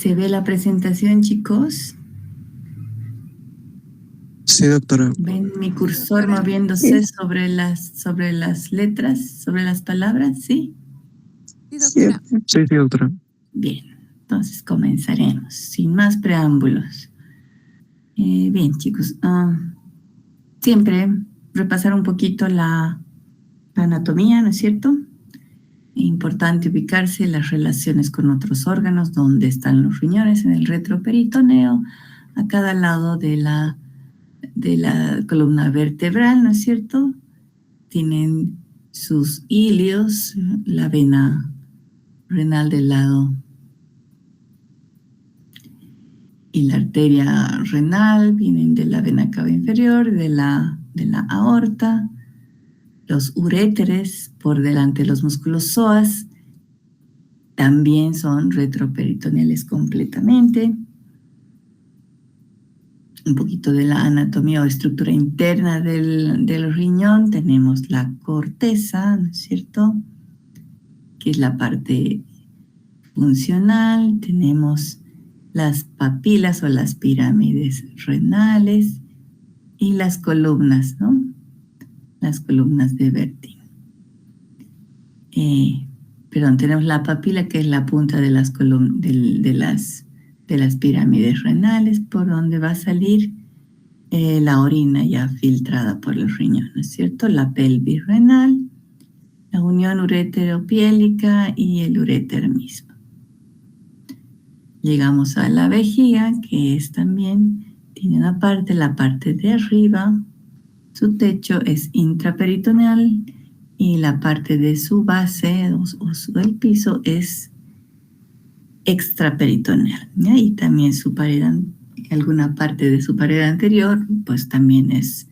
¿Se ve la presentación, chicos? Sí, doctora. ¿Ven mi cursor moviéndose sobre las letras, sobre las palabras? ¿Sí? Sí, doctora. Sí, doctora. Bien, entonces comenzaremos, sin más preámbulos. Bien, chicos, siempre repasar un poquito la anatomía, ¿no es cierto? Importante ubicarse las relaciones con otros órganos, donde están los riñones, en el retroperitoneo, a cada lado de la columna vertebral, ¿no es cierto? Tienen sus ilios, la vena renal del lado y la arteria renal vienen de la vena cava inferior, de la aorta, los uréteres por delante de los músculos psoas también son retroperitoneales completamente. Un poquito de la anatomía o estructura interna del riñón. Tenemos la corteza, ¿no es cierto?, que es la parte funcional. Tenemos las papilas o las pirámides renales y las columnas, ¿no? Las columnas de Bertin. Tenemos la papila, que es la punta de las pirámides renales, por donde va a salir la orina ya filtrada por los riñones, ¿no es cierto? La pelvis renal, la unión ureteropiélica y el uréter mismo. Llegamos a la vejiga, que es también, tiene una parte, la parte de arriba, su techo es intraperitoneal y la parte de su base o el piso es extraperitoneal, ¿ya? Y también su pared, alguna parte de su pared anterior, pues también es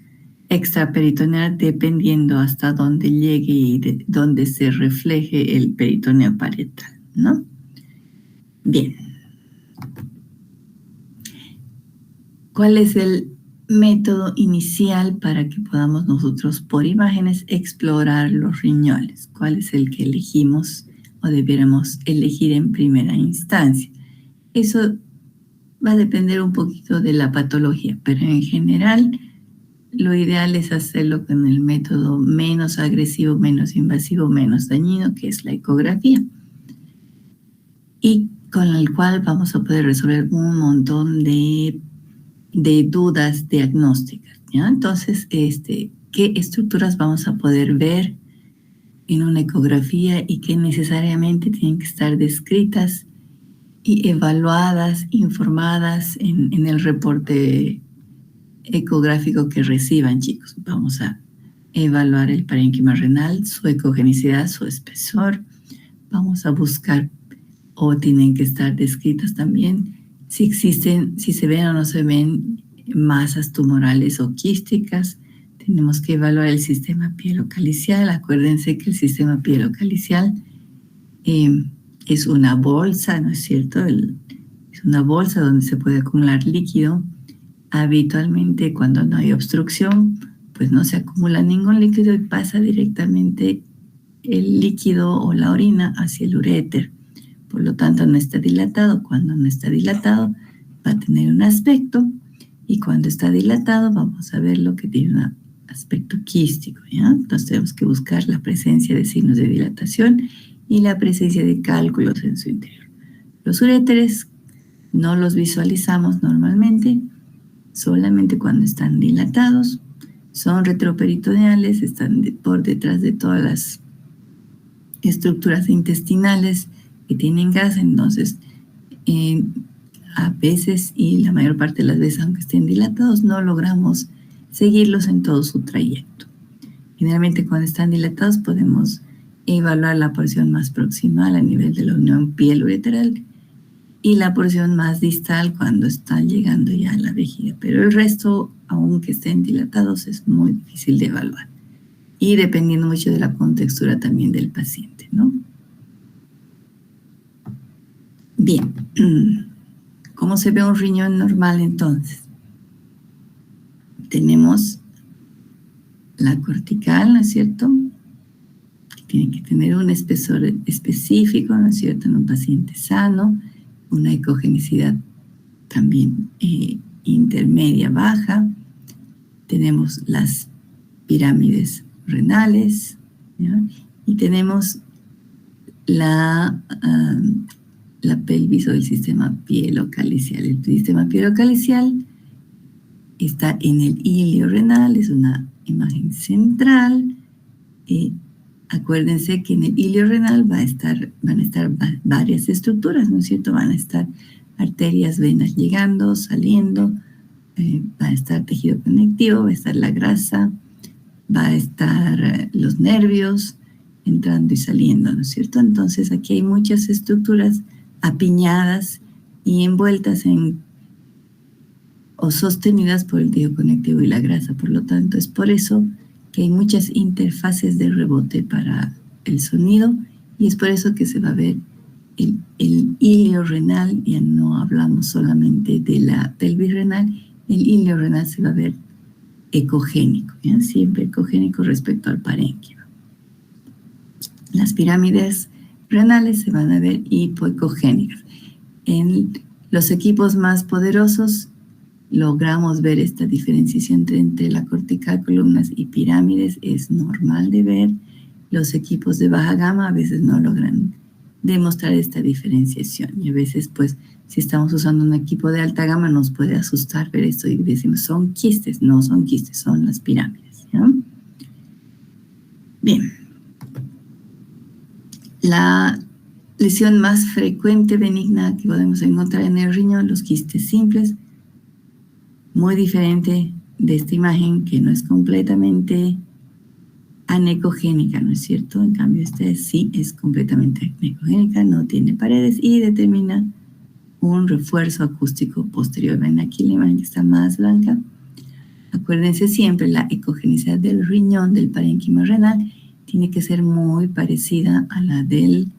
extraperitoneal, dependiendo hasta dónde llegue y dónde se refleje el peritoneo parietal, ¿no? Bien. ¿Cuál es el método inicial para que podamos nosotros, por imágenes, explorar los riñones? ¿Cuál es el que elegimos o debiéramos elegir en primera instancia? Eso va a depender un poquito de la patología, pero en general lo ideal es hacerlo con el método menos agresivo, menos invasivo, menos dañino, que es la ecografía, y con el cual vamos a poder resolver un montón de dudas diagnósticas, ¿ya? Entonces, ¿qué estructuras vamos a poder ver en una ecografía y que necesariamente tienen que estar descritas y evaluadas, informadas en el reporte ecográfico que reciban, chicos? Vamos a evaluar el parénquima renal, su ecogenicidad, su espesor. Vamos a buscar, o tienen que estar descritas también, si existen, si se ven o no se ven masas tumorales o quísticas. Tenemos que evaluar el sistema pielocalicial. Acuérdense que el sistema pielocalicial es una bolsa, ¿no es cierto? Es una bolsa donde se puede acumular líquido. Habitualmente, cuando no hay obstrucción, pues no se acumula ningún líquido y pasa directamente el líquido o la orina hacia el uréter. Por lo tanto, no está dilatado. Cuando no está dilatado, va a tener un aspecto, y cuando está dilatado, vamos a ver lo que tiene un aspecto quístico, ¿ya? Entonces, tenemos que buscar la presencia de signos de dilatación y la presencia de cálculos en su interior. Los uréteres no los visualizamos normalmente, solamente cuando están dilatados. Son retroperitoneales, están por detrás de todas las estructuras intestinales que tienen gas. Entonces, a veces, y la mayor parte de las veces, aunque estén dilatados, no logramos seguirlos en todo su trayecto. Generalmente, cuando están dilatados, podemos evaluar la porción más proximal a nivel de la unión piel-ureteral y la porción más distal cuando están llegando ya a la vejiga. Pero el resto, aunque estén dilatados, es muy difícil de evaluar. Y dependiendo mucho de la contextura también del paciente, ¿no? Bien. ¿Cómo se ve un riñón normal entonces? Tenemos la cortical, ¿no es cierto?, que tiene que tener un espesor específico, ¿no es cierto?, en un paciente sano. una ecogenicidad también intermedia baja. Tenemos las pirámides renales, ¿ya? Y tenemos la pelvis o el sistema pielocalicial. El sistema pielocalicial está en el ilio renal, es una imagen central. Acuérdense que en el ilio renal van a estar varias estructuras, ¿no es cierto? Van a estar arterias, venas llegando, saliendo, va a estar tejido conectivo, va a estar la grasa, va a estar los nervios entrando y saliendo, ¿no es cierto? Entonces aquí hay muchas estructuras apiñadas y envueltas o sostenidas por el tejido conectivo y la grasa. Por lo tanto, es por eso que hay muchas interfaces de rebote para el sonido y es por eso que se va a ver el ilio renal. Ya no hablamos solamente de la pelvis renal, el ilio renal se va a ver ecogénico, ¿ya? Siempre ecogénico respecto al parénquima. Las pirámides renales se van a ver hipoecogénicas. En los equipos más poderosos logramos ver esta diferenciación entre la cortical, columnas y pirámides. Es normal de ver. Los equipos de baja gama a veces no logran demostrar esta diferenciación. Y a veces, pues, si estamos usando un equipo de alta gama, nos puede asustar ver esto y decimos, son quistes. No son quistes, son las pirámides, ¿ya? Bien. La lesión más frecuente benigna que podemos encontrar en el riñón, los quistes simples, muy diferente de esta imagen que no es completamente anecogénica, ¿no es cierto? En cambio, esta sí es completamente anecogénica, no tiene paredes y determina un refuerzo acústico posterior. Ven aquí la imagen que está más blanca. Acuérdense siempre, la ecogenicidad del riñón, del parénquima renal, tiene que ser muy parecida a la del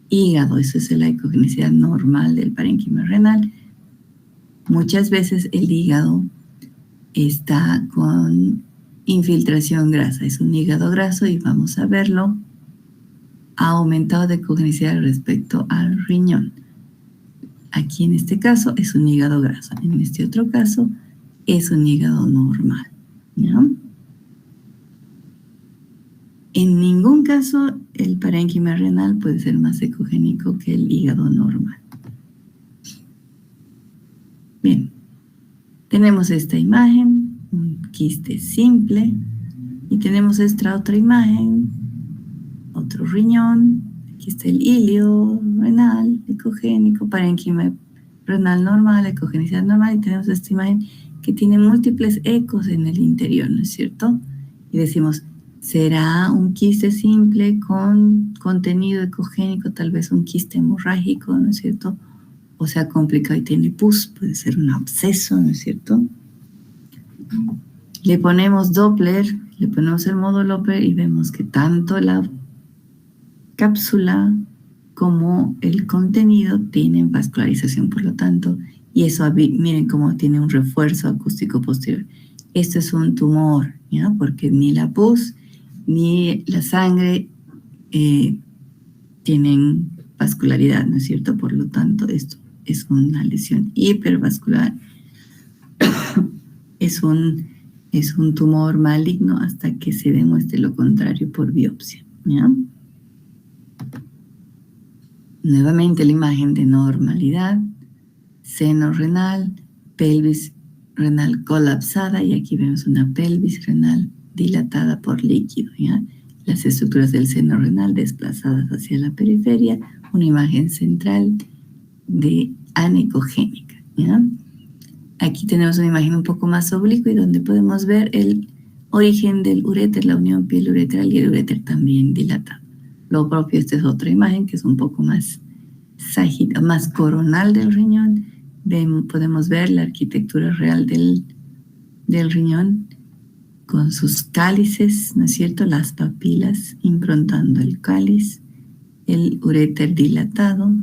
hígado. Eso es la ecogenicidad normal del parénquima renal. Muchas veces el hígado está con infiltración grasa. Es un hígado graso y vamos a verlo. Ha aumentado de ecogenicidad respecto al riñón. Aquí en este caso es un hígado graso. En este otro caso es un hígado normal, ¿no? En ningún caso el parénquima renal puede ser más ecogénico que el hígado normal. Bien, tenemos esta imagen, un quiste simple, y tenemos esta otra imagen, otro riñón. Aquí está el ilio renal, ecogénico, parénquima renal normal, ecogenicidad normal, y tenemos esta imagen que tiene múltiples ecos en el interior, ¿no es cierto? Y decimos, ¿será un quiste simple con contenido ecogénico, tal vez un quiste hemorrágico, ¿no es cierto? O sea, complicado y tiene pus, puede ser un absceso, ¿no es cierto? Le ponemos Doppler, le ponemos el modo Doppler y vemos que tanto la cápsula como el contenido tienen vascularización, por lo tanto, y eso, miren cómo tiene un refuerzo acústico posterior. Esto es un tumor, ¿ya? Porque ni la pus ni la sangre tienen vascularidad, ¿no es cierto? Por lo tanto, esto es una lesión hipervascular. Es un tumor maligno hasta que se demuestre lo contrario por biopsia, ¿ya? Nuevamente la imagen de normalidad, seno renal, pelvis renal colapsada, y aquí vemos una pelvis renal dilatada por líquido, ¿ya? Las estructuras del seno renal desplazadas hacia la periferia, una imagen central de anecogénica, ¿ya? Aquí tenemos una imagen un poco más oblicua y donde podemos ver el origen del uréter, la unión piel-uretral y el uréter también dilatado. Lo propio, esta es otra imagen que es un poco más sagita, más coronal del riñón. Podemos ver la arquitectura real del riñón con sus cálices, ¿no es cierto? Las papilas improntando el cáliz, el uréter dilatado,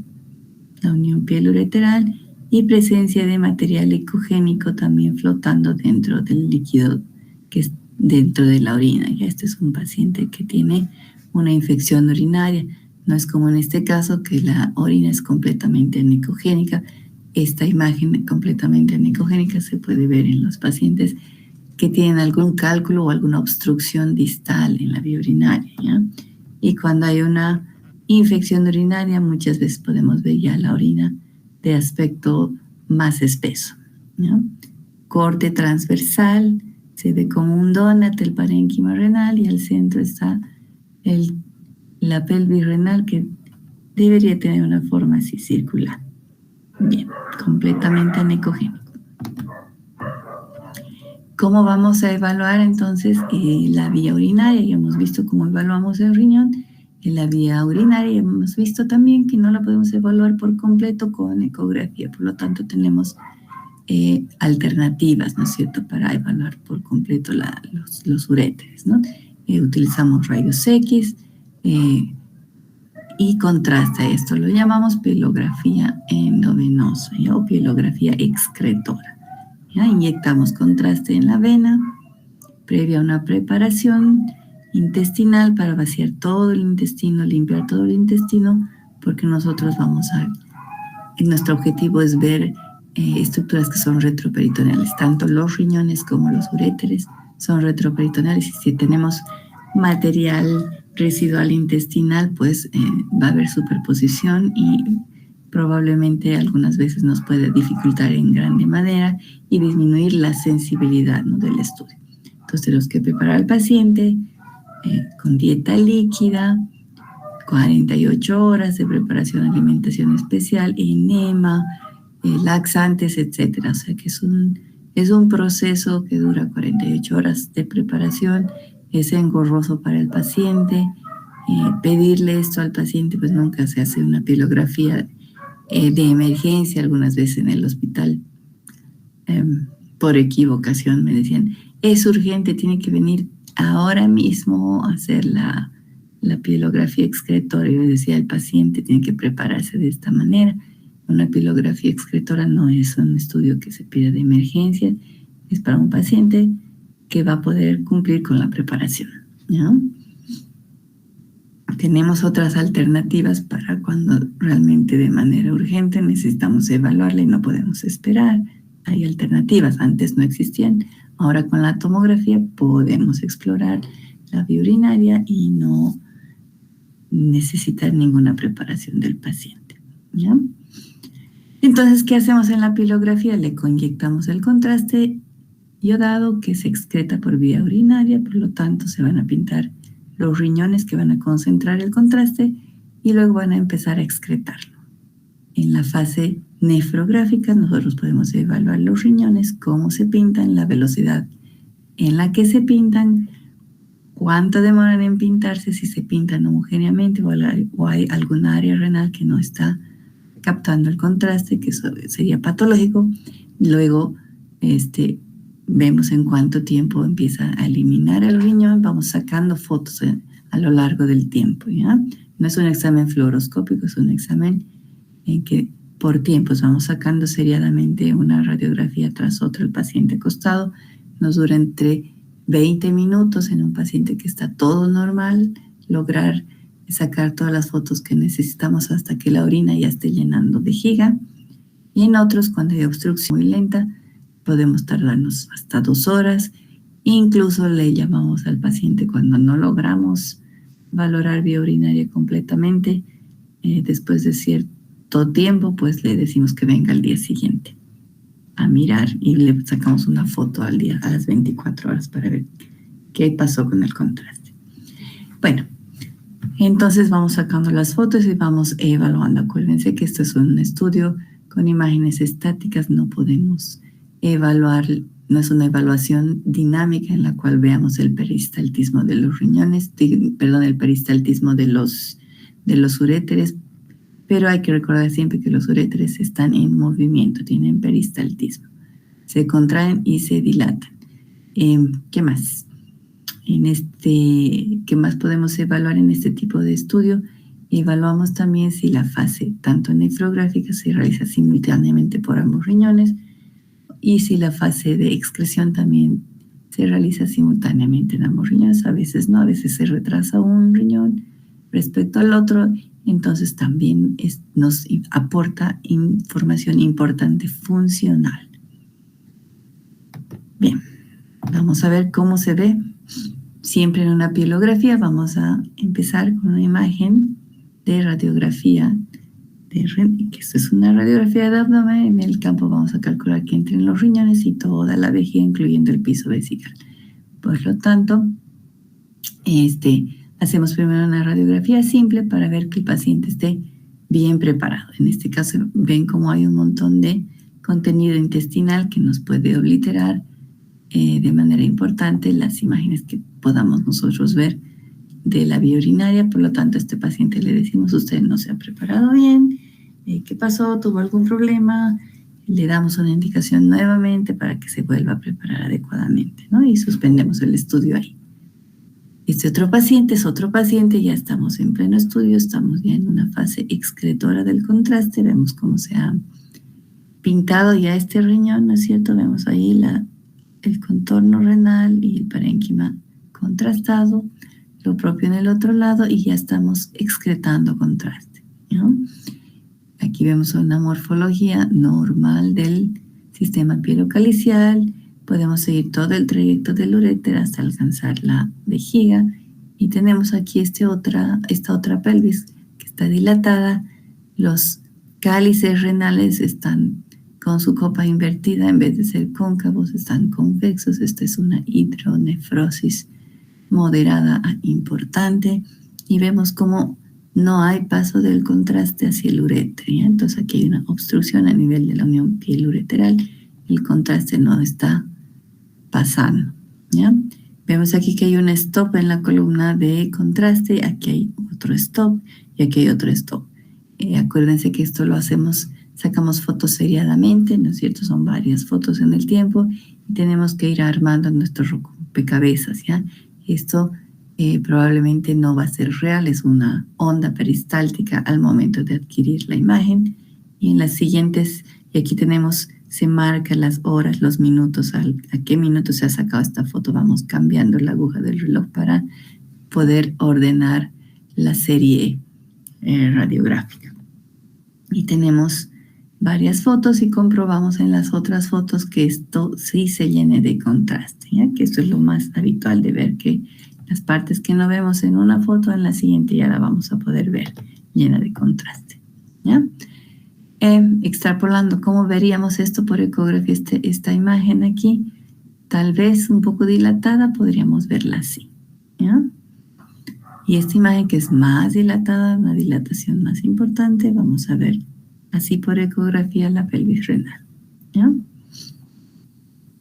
la unión piel-ureteral y presencia de material ecogénico también flotando dentro del líquido que es dentro de la orina. Ya este es un paciente que tiene una infección urinaria. No es como en este caso que la orina es completamente anicogénica. Esta imagen completamente anicogénica se puede ver en los pacientes que tienen algún cálculo o alguna obstrucción distal en la vía urinaria, ¿ya? Y cuando hay una infección urinaria, muchas veces podemos ver ya la orina de aspecto más espeso, ¿ya? Corte transversal, se ve como un donut el parénquima renal y al centro está la pelvis renal, que debería tener una forma así circular. Bien, completamente anicogénico. ¿Cómo vamos a evaluar entonces la vía urinaria? Ya hemos visto cómo evaluamos el riñón. En la vía urinaria hemos visto también que no la podemos evaluar por completo con ecografía. Por lo tanto, tenemos alternativas, ¿no es cierto?, para evaluar por completo los uréteres, ¿no? Utilizamos rayos X y contrasta esto. Lo llamamos pielografía endovenosa, ¿ya? O pielografía excretora, ¿ya? Inyectamos contraste en la vena previa a una preparación intestinal para vaciar todo el intestino, limpiar todo el intestino, porque nosotros nuestro objetivo es ver estructuras que son retroperitoneales. Tanto los riñones como los uréteres son retroperitoneales, y si tenemos material residual intestinal, pues va a haber superposición y probablemente algunas veces nos puede dificultar en grande manera y disminuir la sensibilidad, ¿no?, del estudio. Entonces tenemos que preparar al paciente con dieta líquida, 48 horas de preparación de alimentación especial, enema, laxantes, etcétera. O sea que es un proceso que dura 48 horas de preparación, es engorroso para el paciente. Pedirle esto al paciente, pues nunca se hace una pielografía de emergencia. Algunas veces en el hospital, por equivocación, me decían, es urgente, tiene que venir ahora mismo a hacer la pielografía excretora. Yo decía, el paciente tiene que prepararse de esta manera. Una pielografía excretora no es un estudio que se pida de emergencia, es para un paciente que va a poder cumplir con la preparación, ¿no? Tenemos otras alternativas para cuando realmente de manera urgente necesitamos evaluarla y no podemos esperar. Hay alternativas, antes no existían. Ahora con la tomografía podemos explorar la vía urinaria y no necesitar ninguna preparación del paciente, ¿ya? Entonces, ¿qué hacemos en la pielografía? Le coinyectamos el contraste iodado que se excreta por vía urinaria, por lo tanto se van a pintar los riñones que van a concentrar el contraste y luego van a empezar a excretarlo. En la fase nefrográfica nosotros podemos evaluar los riñones, cómo se pintan, la velocidad en la que se pintan, cuánto demoran en pintarse, si se pintan homogéneamente o hay alguna área renal que no está captando el contraste, que eso sería patológico. Luego vemos en cuánto tiempo empieza a eliminar el riñón. Vamos sacando fotos a lo largo del tiempo, ¿ya? No es un examen fluoroscópico, es un examen en que por tiempos vamos sacando seriadamente una radiografía tras otra. El paciente acostado nos dura entre 20 minutos en un paciente que está todo normal, lograr sacar todas las fotos que necesitamos hasta que la orina ya esté llenando vejiga. Y en otros, cuando hay obstrucción muy lenta, podemos tardarnos hasta 2 horas. Incluso le llamamos al paciente cuando no logramos valorar vía urinaria completamente. Después de cierto tiempo, pues le decimos que venga al día siguiente a mirar y le sacamos una foto a las 24 horas para ver qué pasó con el contraste. Bueno, entonces vamos sacando las fotos y vamos evaluando. Acuérdense que esto es un estudio con imágenes estáticas, no podemos evaluar, no es una evaluación dinámica en la cual veamos el peristaltismo de los riñones, el peristaltismo de los uréteres, pero hay que recordar siempre que los uréteres están en movimiento, tienen peristaltismo, se contraen y se dilatan. ¿Qué más? ¿Qué más podemos evaluar en este tipo de estudio? Evaluamos también si la fase tanto nefrográfica se realiza simultáneamente por ambos riñones y si la fase de excreción también se realiza simultáneamente en ambos riñones. A veces no, a veces se retrasa un riñón respecto al otro entonces también nos aporta información importante funcional. Bien, vamos a ver cómo se ve. Siempre en una pielografía vamos a empezar con una imagen de radiografía, que esto es una radiografía de abdomen. En el campo vamos a calcular que entren los riñones y toda la vejiga, incluyendo el piso vesical. Por lo tanto, hacemos primero una radiografía simple para ver que el paciente esté bien preparado. En este caso, ven cómo hay un montón de contenido intestinal que nos puede obliterar de manera importante las imágenes que podamos nosotros ver de la vía urinaria. Por lo tanto, a este paciente le decimos: usted no se ha preparado bien, ¿qué pasó? ¿Tuvo algún problema? Le damos una indicación nuevamente para que se vuelva a preparar adecuadamente, ¿no? Y suspendemos el estudio ahí. Este otro paciente es otro paciente, ya estamos en pleno estudio, estamos ya en una fase excretora del contraste. Vemos cómo se ha pintado ya este riñón, ¿no es cierto? Vemos ahí el contorno renal y el parénquima contrastado, lo propio en el otro lado, y ya estamos excretando contraste, ¿no? Aquí vemos una morfología normal del sistema pielocalicial. Podemos seguir todo el trayecto del uréter hasta alcanzar la vejiga, y tenemos aquí esta otra pelvis que está dilatada. Los cálices renales están con su copa invertida, en vez de ser cóncavos están convexos. Esta es una hidronefrosis moderada a importante, y vemos cómo no hay paso del contraste hacia el uréter, ¿ya? Entonces aquí hay una obstrucción a nivel de la unión piel-ureteral. El contraste no está pasando, ¿ya? Vemos aquí que hay un stop en la columna de contraste, aquí hay otro stop y aquí hay otro stop. Acuérdense que esto lo hacemos, sacamos fotos seriadamente, ¿no es cierto? Son varias fotos en el tiempo y tenemos que ir armando nuestro rompecabezas, ¿ya? Esto probablemente no va a ser real, es una onda peristáltica al momento de adquirir la imagen. Y en las siguientes, y aquí tenemos, se marcan las horas, los minutos, a qué minuto se ha sacado esta foto. Vamos cambiando la aguja del reloj para poder ordenar la serie radiográfica. Y tenemos varias fotos y comprobamos en las otras fotos que esto sí se llene de contraste, ¿ya? Que esto es lo más habitual de ver, que las partes que no vemos en una foto, en la siguiente ya la vamos a poder ver llena de contraste, ¿ya? Extrapolando, ¿cómo veríamos esto por ecografía? Esta imagen aquí, tal vez un poco dilatada, podríamos verla así, ¿ya? Y esta imagen que es más dilatada, una dilatación más importante, vamos a ver así por ecografía la pelvis renal, ¿ya?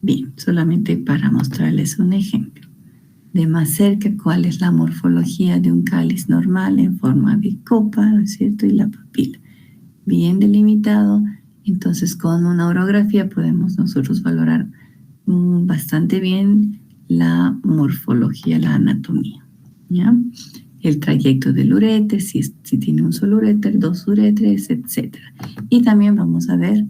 Bien, solamente para mostrarles un ejemplo de más cerca cuál es la morfología de un cáliz normal en forma de copa, ¿no es cierto? Y la papila bien delimitado. Entonces, con una urografía podemos nosotros valorar bastante bien la morfología, la anatomía, ¿ya? El trayecto del uréter, si tiene un solo uréter, dos uréteres, etc. Y también vamos a ver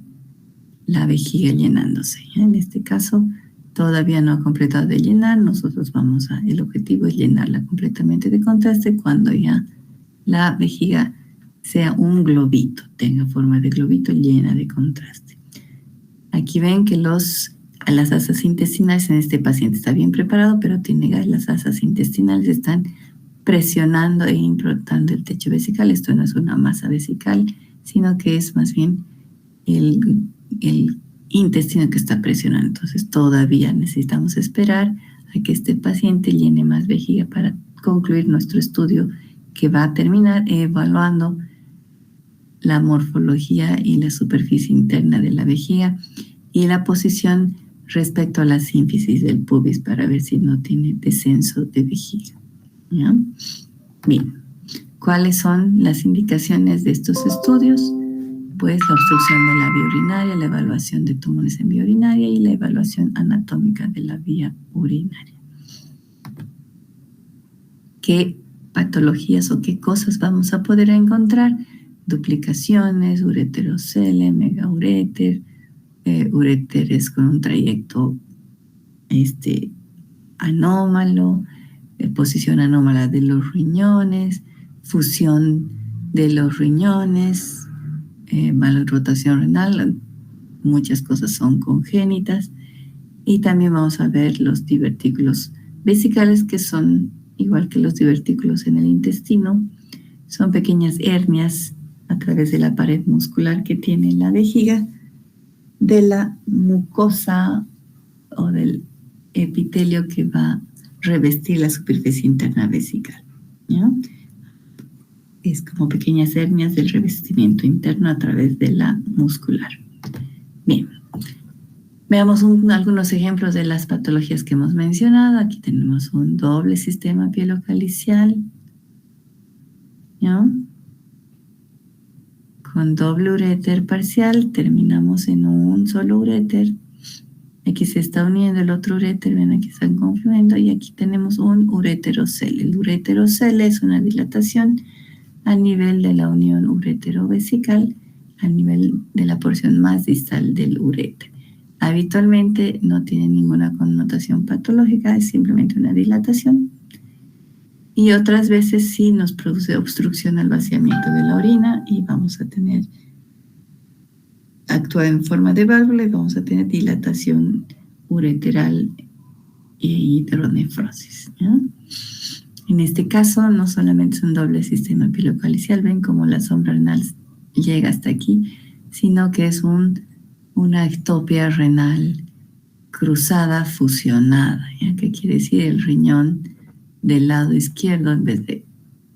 la vejiga llenándose, ¿ya? En este caso, todavía no ha completado de llenar. Nosotros el objetivo es llenarla completamente de contraste cuando ya la vejiga sea un globito, tenga forma de globito llena de contraste. Aquí ven que las asas intestinales en este paciente está bien preparado, pero tiene gas. Las asas intestinales están presionando e implantando el techo vesical. Esto no es una masa vesical, sino que es más bien el intestino que está presionando. Entonces todavía necesitamos esperar a que este paciente llene más vejiga para concluir nuestro estudio, que va a terminar evaluando la morfología y la superficie interna de la vejiga y la posición respecto a la sínfisis del pubis para ver si no tiene descenso de vejiga, ¿ya? Bien, ¿cuáles son las indicaciones de estos estudios? Pues la obstrucción de la vía urinaria, la evaluación de tumores en vía urinaria y la evaluación anatómica de la vía urinaria. ¿Qué patologías o qué cosas vamos a poder encontrar? Duplicaciones, ureterocele, megauréter, uréteres con un trayecto anómalo, posición anómala de los riñones, fusión de los riñones, malrotación renal, muchas cosas son congénitas. Y también vamos a ver los divertículos vesicales, que son igual que los divertículos en el intestino, son pequeñas hernias a través de la pared muscular que tiene la vejiga, de la mucosa o del epitelio que va a revestir la superficie interna vesical, ¿ya? Es como pequeñas hernias del revestimiento interno a través de la muscular. Bien, veamos algunos ejemplos de las patologías que hemos mencionado. Aquí tenemos un doble sistema pielocalicial, ¿ya? Con doble uréter parcial, terminamos en un solo uréter. Aquí se está uniendo el otro uréter, ven, aquí están confluyendo, y aquí tenemos un ureterocele. El ureterocele es una dilatación a nivel de la unión uretero-vesical, a nivel de la porción más distal del uréter. Habitualmente no tiene ninguna connotación patológica, es simplemente una dilatación. Y otras veces sí nos produce obstrucción al vaciamiento de la orina y vamos a tener, actúa en forma de válvula y vamos a tener dilatación ureteral y hidronefrosis, ¿ya? En este caso no solamente es un doble sistema pielocalicial, ven como la sombra renal llega hasta aquí, sino que es una ectopia renal cruzada, fusionada, ¿ya? ¿Qué quiere decir? El riñón del lado izquierdo, en vez de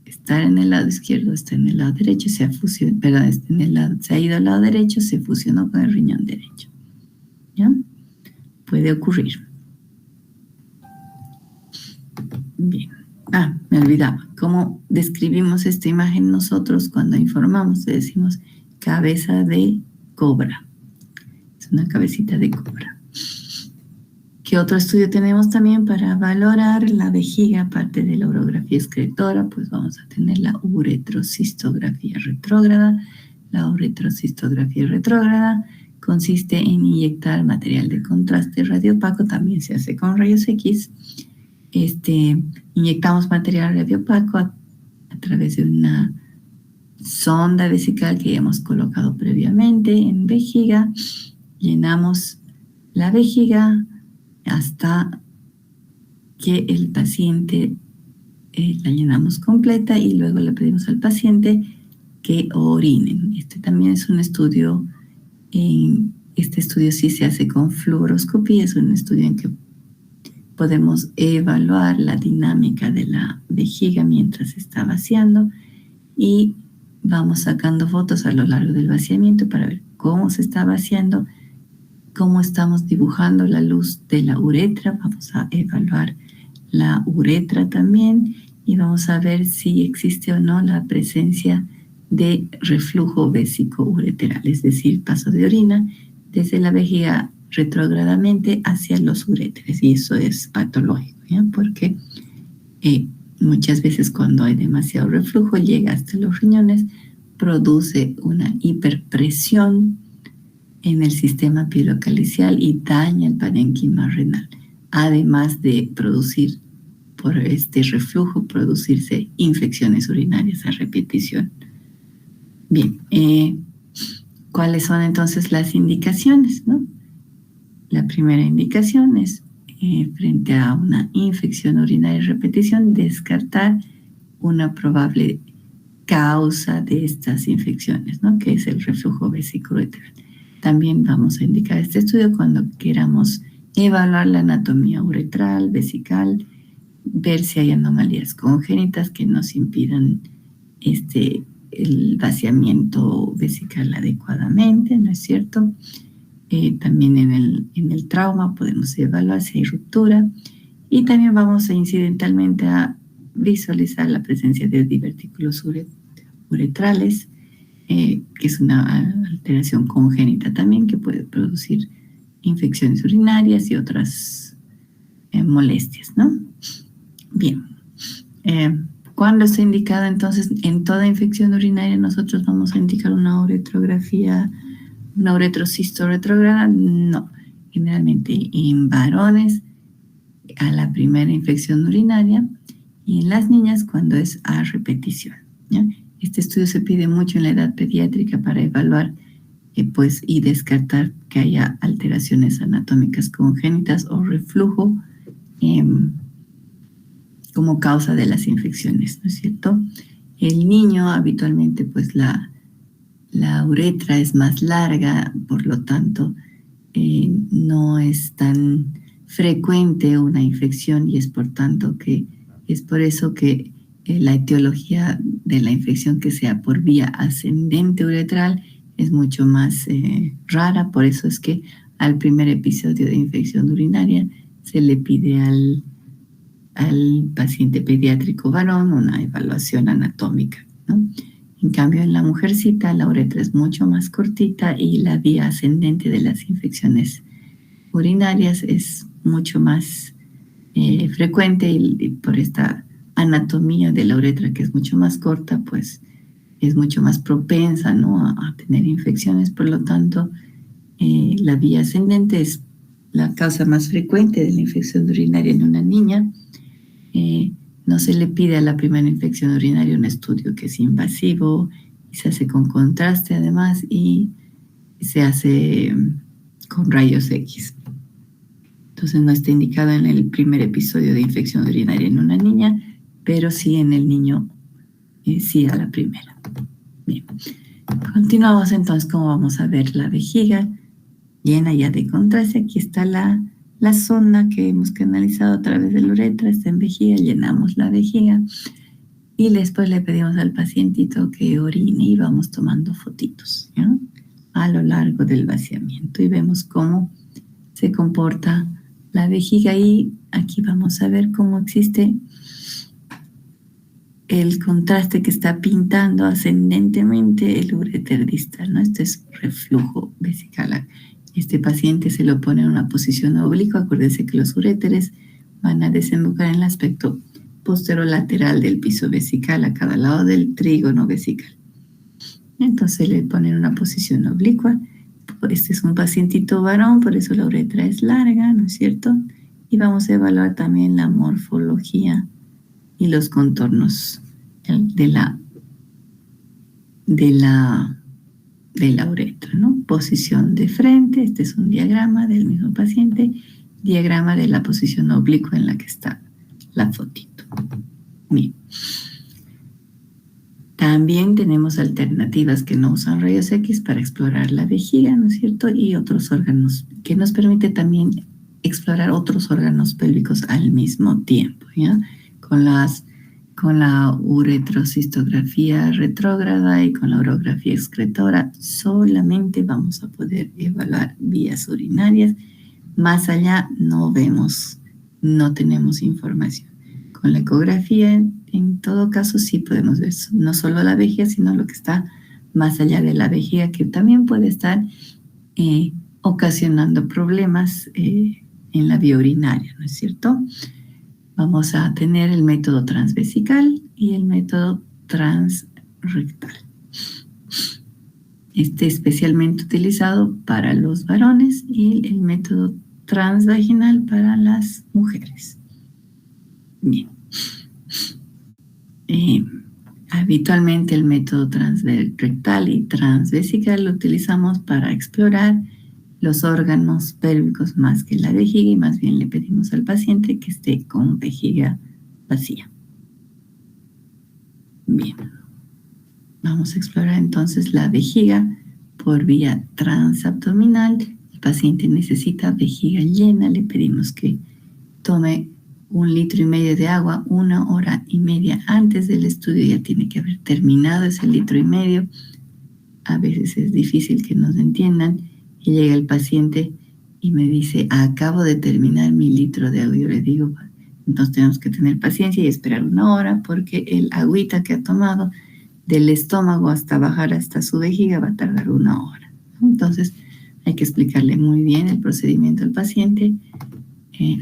estar en el lado izquierdo, está en el lado derecho, se ha ido al lado derecho, se fusionó con el riñón derecho, ¿ya? Puede ocurrir. Bien. Me olvidaba. ¿Cómo describimos esta imagen nosotros cuando informamos? Le decimos cabeza de cobra. Es una cabecita de cobra. ¿Qué otro estudio tenemos también para valorar la vejiga, aparte de la urografía excretora? Pues vamos a tener la uretrocistografía retrógrada. La uretrocistografía retrógrada consiste en inyectar material de contraste radiopaco, también se hace con rayos X. Inyectamos material radiopaco a través de una sonda vesical que ya hemos colocado previamente en vejiga. Llenamos la vejiga hasta que el paciente la llenamos completa y luego le pedimos al paciente que orinen. Este también es un estudio, este estudio sí se hace con fluoroscopía, es un estudio en que podemos evaluar la dinámica de la vejiga mientras se está vaciando y vamos sacando fotos a lo largo del vaciamiento para ver cómo se está vaciando, cómo estamos dibujando la luz de la uretra. Vamos a evaluar la uretra también y vamos a ver si existe o no la presencia de reflujo vésico-ureteral, es decir, paso de orina desde la vejiga retrógradamente hacia los uréteres, y eso es patológico, ¿ya? Porque muchas veces cuando hay demasiado reflujo llega hasta los riñones, produce una hiperpresión en el sistema pielocalicial y daña el parénquima renal, además de producir por este reflujo, producirse infecciones urinarias a repetición. Bien, ¿cuáles son entonces las indicaciones, no? La primera indicación es, frente a una infección urinaria a repetición, descartar una probable causa de estas infecciones, ¿no? Que es el reflujo vesicoureteral. También vamos a indicar este estudio cuando queramos evaluar la anatomía uretral, vesical, ver si hay anomalías congénitas que nos impidan el vaciamiento vesical adecuadamente, ¿no es cierto? También en el trauma podemos evaluar si hay ruptura y también vamos incidentalmente a visualizar la presencia de divertículos uretrales, que es una alteración congénita también que puede producir infecciones urinarias y otras molestias, ¿no? Bien. ¿Cuándo está indicada entonces? En toda infección urinaria nosotros vamos a indicar una uretrografía, una uretrocisto retrógrada. No, generalmente en varones a la primera infección urinaria y en las niñas cuando es a repetición, ¿ya? Este estudio se pide mucho en la edad pediátrica para evaluar pues, y descartar que haya alteraciones anatómicas congénitas o reflujo como causa de las infecciones, ¿no es cierto? El niño habitualmente, pues la uretra es más larga, por lo tanto, no es tan frecuente una infección y es por eso que la etiología de la infección que sea por vía ascendente uretral es mucho más rara. Por eso es que al primer episodio de infección urinaria se le pide al paciente pediátrico varón una evaluación anatómica, ¿no? En cambio, en la mujercita la uretra es mucho más cortita y la vía ascendente de las infecciones urinarias es mucho más frecuente y por esta anatomía de la uretra que es mucho más corta, pues es mucho más propensa, ¿no?, a tener infecciones. Por lo tanto, la vía ascendente es la causa más frecuente de la infección urinaria en una niña. No se le pide a la primera infección urinaria un estudio que es invasivo y se hace con contraste además y se hace con rayos X. Entonces no está indicado en el primer episodio de infección urinaria en una niña, pero sí en el niño, sí a la primera. Bien. Continuamos entonces, como vamos a ver la vejiga llena ya de contraste. Aquí está la zona que hemos canalizado a través de la uretra, está en vejiga, llenamos la vejiga y después le pedimos al pacientito que orine y vamos tomando fotitos, ¿ya?, a lo largo del vaciamiento y vemos cómo se comporta la vejiga. Y aquí vamos a ver cómo existe el contraste que está pintando ascendentemente el uréter distal, ¿no? Este es reflujo vesical. Este paciente se lo pone en una posición oblicua. Acuérdense que los uréteres van a desembocar en el aspecto posterolateral del piso vesical, a cada lado del trígono vesical. Entonces le ponen una posición oblicua. Este es un pacientito varón, por eso la uretra es larga, ¿no es cierto? Y vamos a evaluar también la morfología y los contornos de la uretra, ¿no? Posición de frente, este es un diagrama del mismo paciente, diagrama de la posición oblicua en la que está la fotito. Bien. También tenemos alternativas que no usan rayos X para explorar la vejiga, ¿no es cierto? Y otros órganos, que nos permite también explorar otros órganos pélvicos al mismo tiempo, ¿ya? Con la uretrocistografía retrógrada y con la urografía excretora solamente vamos a poder evaluar vías urinarias. Más allá no vemos, no tenemos información. Con la ecografía, en todo caso, sí podemos ver no solo la vejiga, sino lo que está más allá de la vejiga, que también puede estar ocasionando problemas en la vía urinaria, ¿no es cierto? Vamos a tener el método transvesical y el método transrectal. Este es especialmente utilizado para los varones y el método transvaginal para las mujeres. Bien. Habitualmente el método transrectal y transvesical lo utilizamos para explorar los órganos pélvicos más que la vejiga, y más bien le pedimos al paciente que esté con vejiga vacía. Bien, vamos a explorar entonces la vejiga por vía transabdominal. El paciente necesita vejiga llena, le pedimos que tome 1,5 litros de agua 1 hora y media antes del estudio. Ya tiene que haber terminado ese 1,5 litros. A veces es difícil que nos entiendan. Y llega el paciente y me dice, acabo de terminar mi litro de agua. Yo le digo, entonces tenemos que tener paciencia y esperar 1 hora, porque el agüita que ha tomado del estómago hasta bajar hasta su vejiga va a tardar 1 hora. Entonces hay que explicarle muy bien el procedimiento al paciente.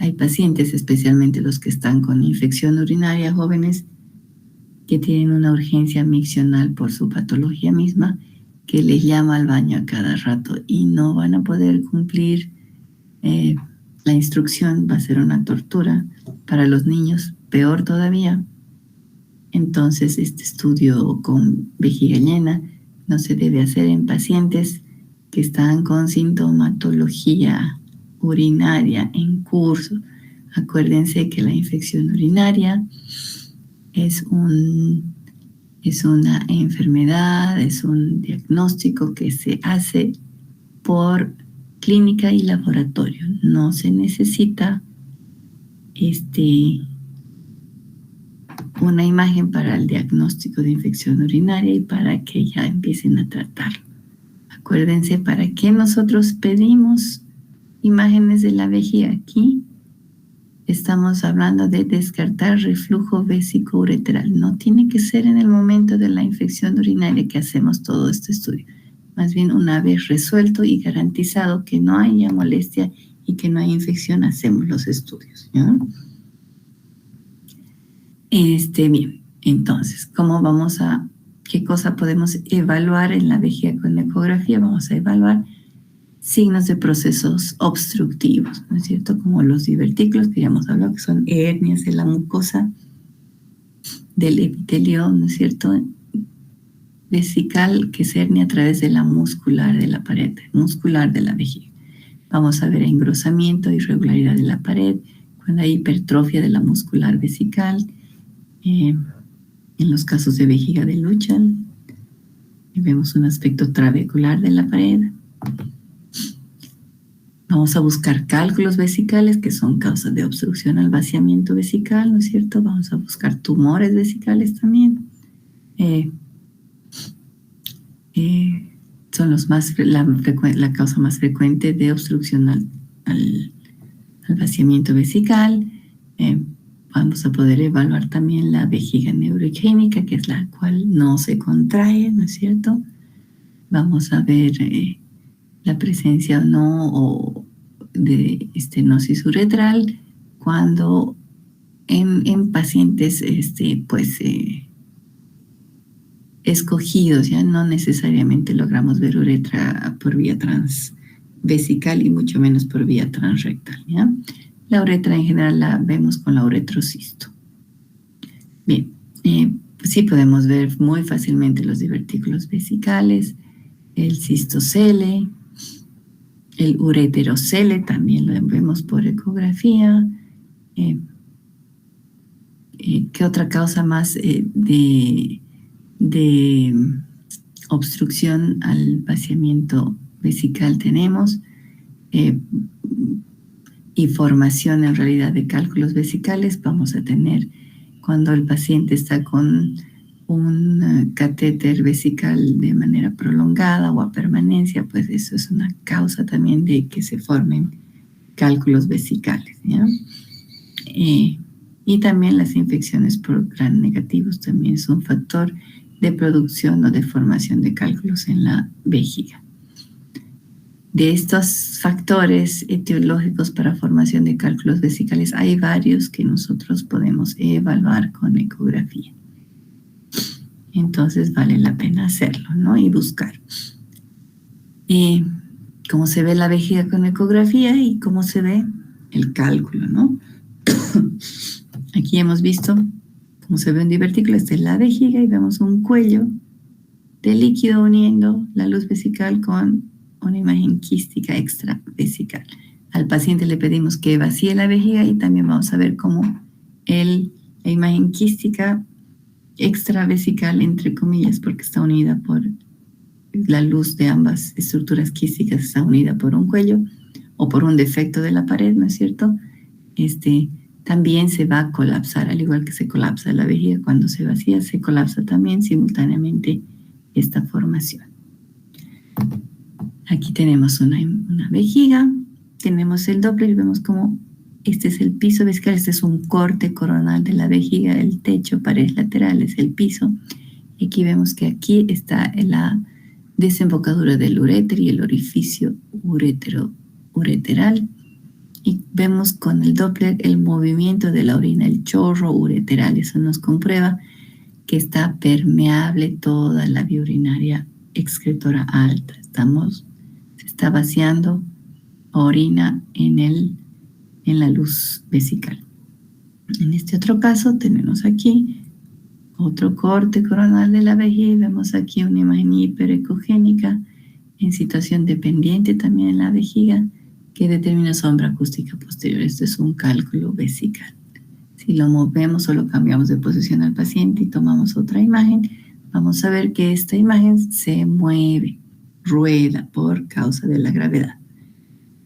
Hay pacientes, especialmente los que están con infección urinaria, jóvenes, que tienen una urgencia miccional por su patología misma, que les llama al baño a cada rato y no van a poder cumplir la instrucción. Va a ser una tortura para los niños, peor todavía. Entonces, este estudio con vejiga llena no se debe hacer en pacientes que están con sintomatología urinaria en curso. Acuérdense que la infección urinaria es una enfermedad, es un diagnóstico que se hace por clínica y laboratorio. No se necesita una imagen para el diagnóstico de infección urinaria y para que ya empiecen a tratarlo. Acuérdense, ¿para qué nosotros pedimos imágenes de la vejiga? Aquí estamos hablando de descartar reflujo vesicoureteral. No tiene que ser en el momento de la infección urinaria que hacemos todo este estudio. Más bien, una vez resuelto y garantizado que no haya molestia y que no hay infección, hacemos los estudios, ¿ya? Bien, entonces, ¿qué cosa podemos evaluar en la vejiga con ecografía? Vamos a evaluar signos de procesos obstructivos, ¿no es cierto? Como los divertículos, que ya hemos hablado, que son hernias de la mucosa del epitelio, ¿no es cierto? Vesical, que es hernia a través de la muscular de la pared, muscular de la vejiga. Vamos a ver engrosamiento, irregularidad de la pared, cuando hay hipertrofia de la muscular vesical, en los casos de vejiga de Luchal, vemos un aspecto trabecular de la pared. Vamos a buscar cálculos vesicales, que son causas de obstrucción al vaciamiento vesical, ¿no es cierto? Vamos a buscar tumores vesicales también. Son la causa más frecuente de obstrucción al vaciamiento vesical. Vamos a poder evaluar también la vejiga neurohigiénica, que es la cual no se contrae, ¿no es cierto? Vamos a ver la presencia o no de estenosis uretral cuando en pacientes escogidos, ya no necesariamente logramos ver uretra por vía transvesical y mucho menos por vía transrectal, ¿ya? La uretra en general la vemos con la uretrocisto. Bien, sí podemos ver muy fácilmente los divertículos vesicales, el cistocele, el ureterocele también lo vemos por ecografía. ¿Qué otra causa más de obstrucción al vaciamiento vesical tenemos? Y formación en realidad de cálculos vesicales vamos a tener cuando el paciente está con un catéter vesical de manera prolongada o a permanencia, pues eso es una causa también de que se formen cálculos vesicales, ¿ya? Y también las infecciones por gram negativos también es un factor de producción o de formación de cálculos en la vejiga. De estos factores etiológicos para formación de cálculos vesicales hay varios que nosotros podemos evaluar con ecografía. Entonces vale la pena hacerlo, ¿no? Y buscar cómo se ve la vejiga con ecografía y cómo se ve el cálculo, ¿no? Aquí hemos visto cómo se ve un divertículo. Esta es la vejiga y vemos un cuello de líquido uniendo la luz vesical con una imagen quística extravesical. Al paciente le pedimos que vacíe la vejiga y también vamos a ver cómo la imagen quística extravesical, entre comillas, porque está unida por la luz de ambas estructuras quísticas, está unida por un cuello o por un defecto de la pared, ¿no es cierto? También se va a colapsar, al igual que se colapsa la vejiga cuando se vacía, se colapsa también simultáneamente esta formación. Aquí tenemos una vejiga, tenemos el Doppler y vemos cómo este es el piso vesical, este es un corte coronal de la vejiga, el techo, paredes laterales, el piso. Y aquí vemos que aquí está la desembocadura del uréter y el orificio ureteral. Y vemos con el Doppler el movimiento de la orina, el chorro ureteral. Eso nos comprueba que está permeable toda la vía urinaria excretora alta. Se está vaciando orina en la luz vesical. En este otro caso tenemos aquí Otro corte coronal de la vejiga y vemos aquí una imagen hiperecogénica en situación dependiente también en la vejiga que determina sombra acústica posterior. Esto es un cálculo vesical. Si lo movemos o lo cambiamos de posición al paciente y tomamos otra imagen, vamos a ver que esta imagen se mueve, rueda por causa de la gravedad.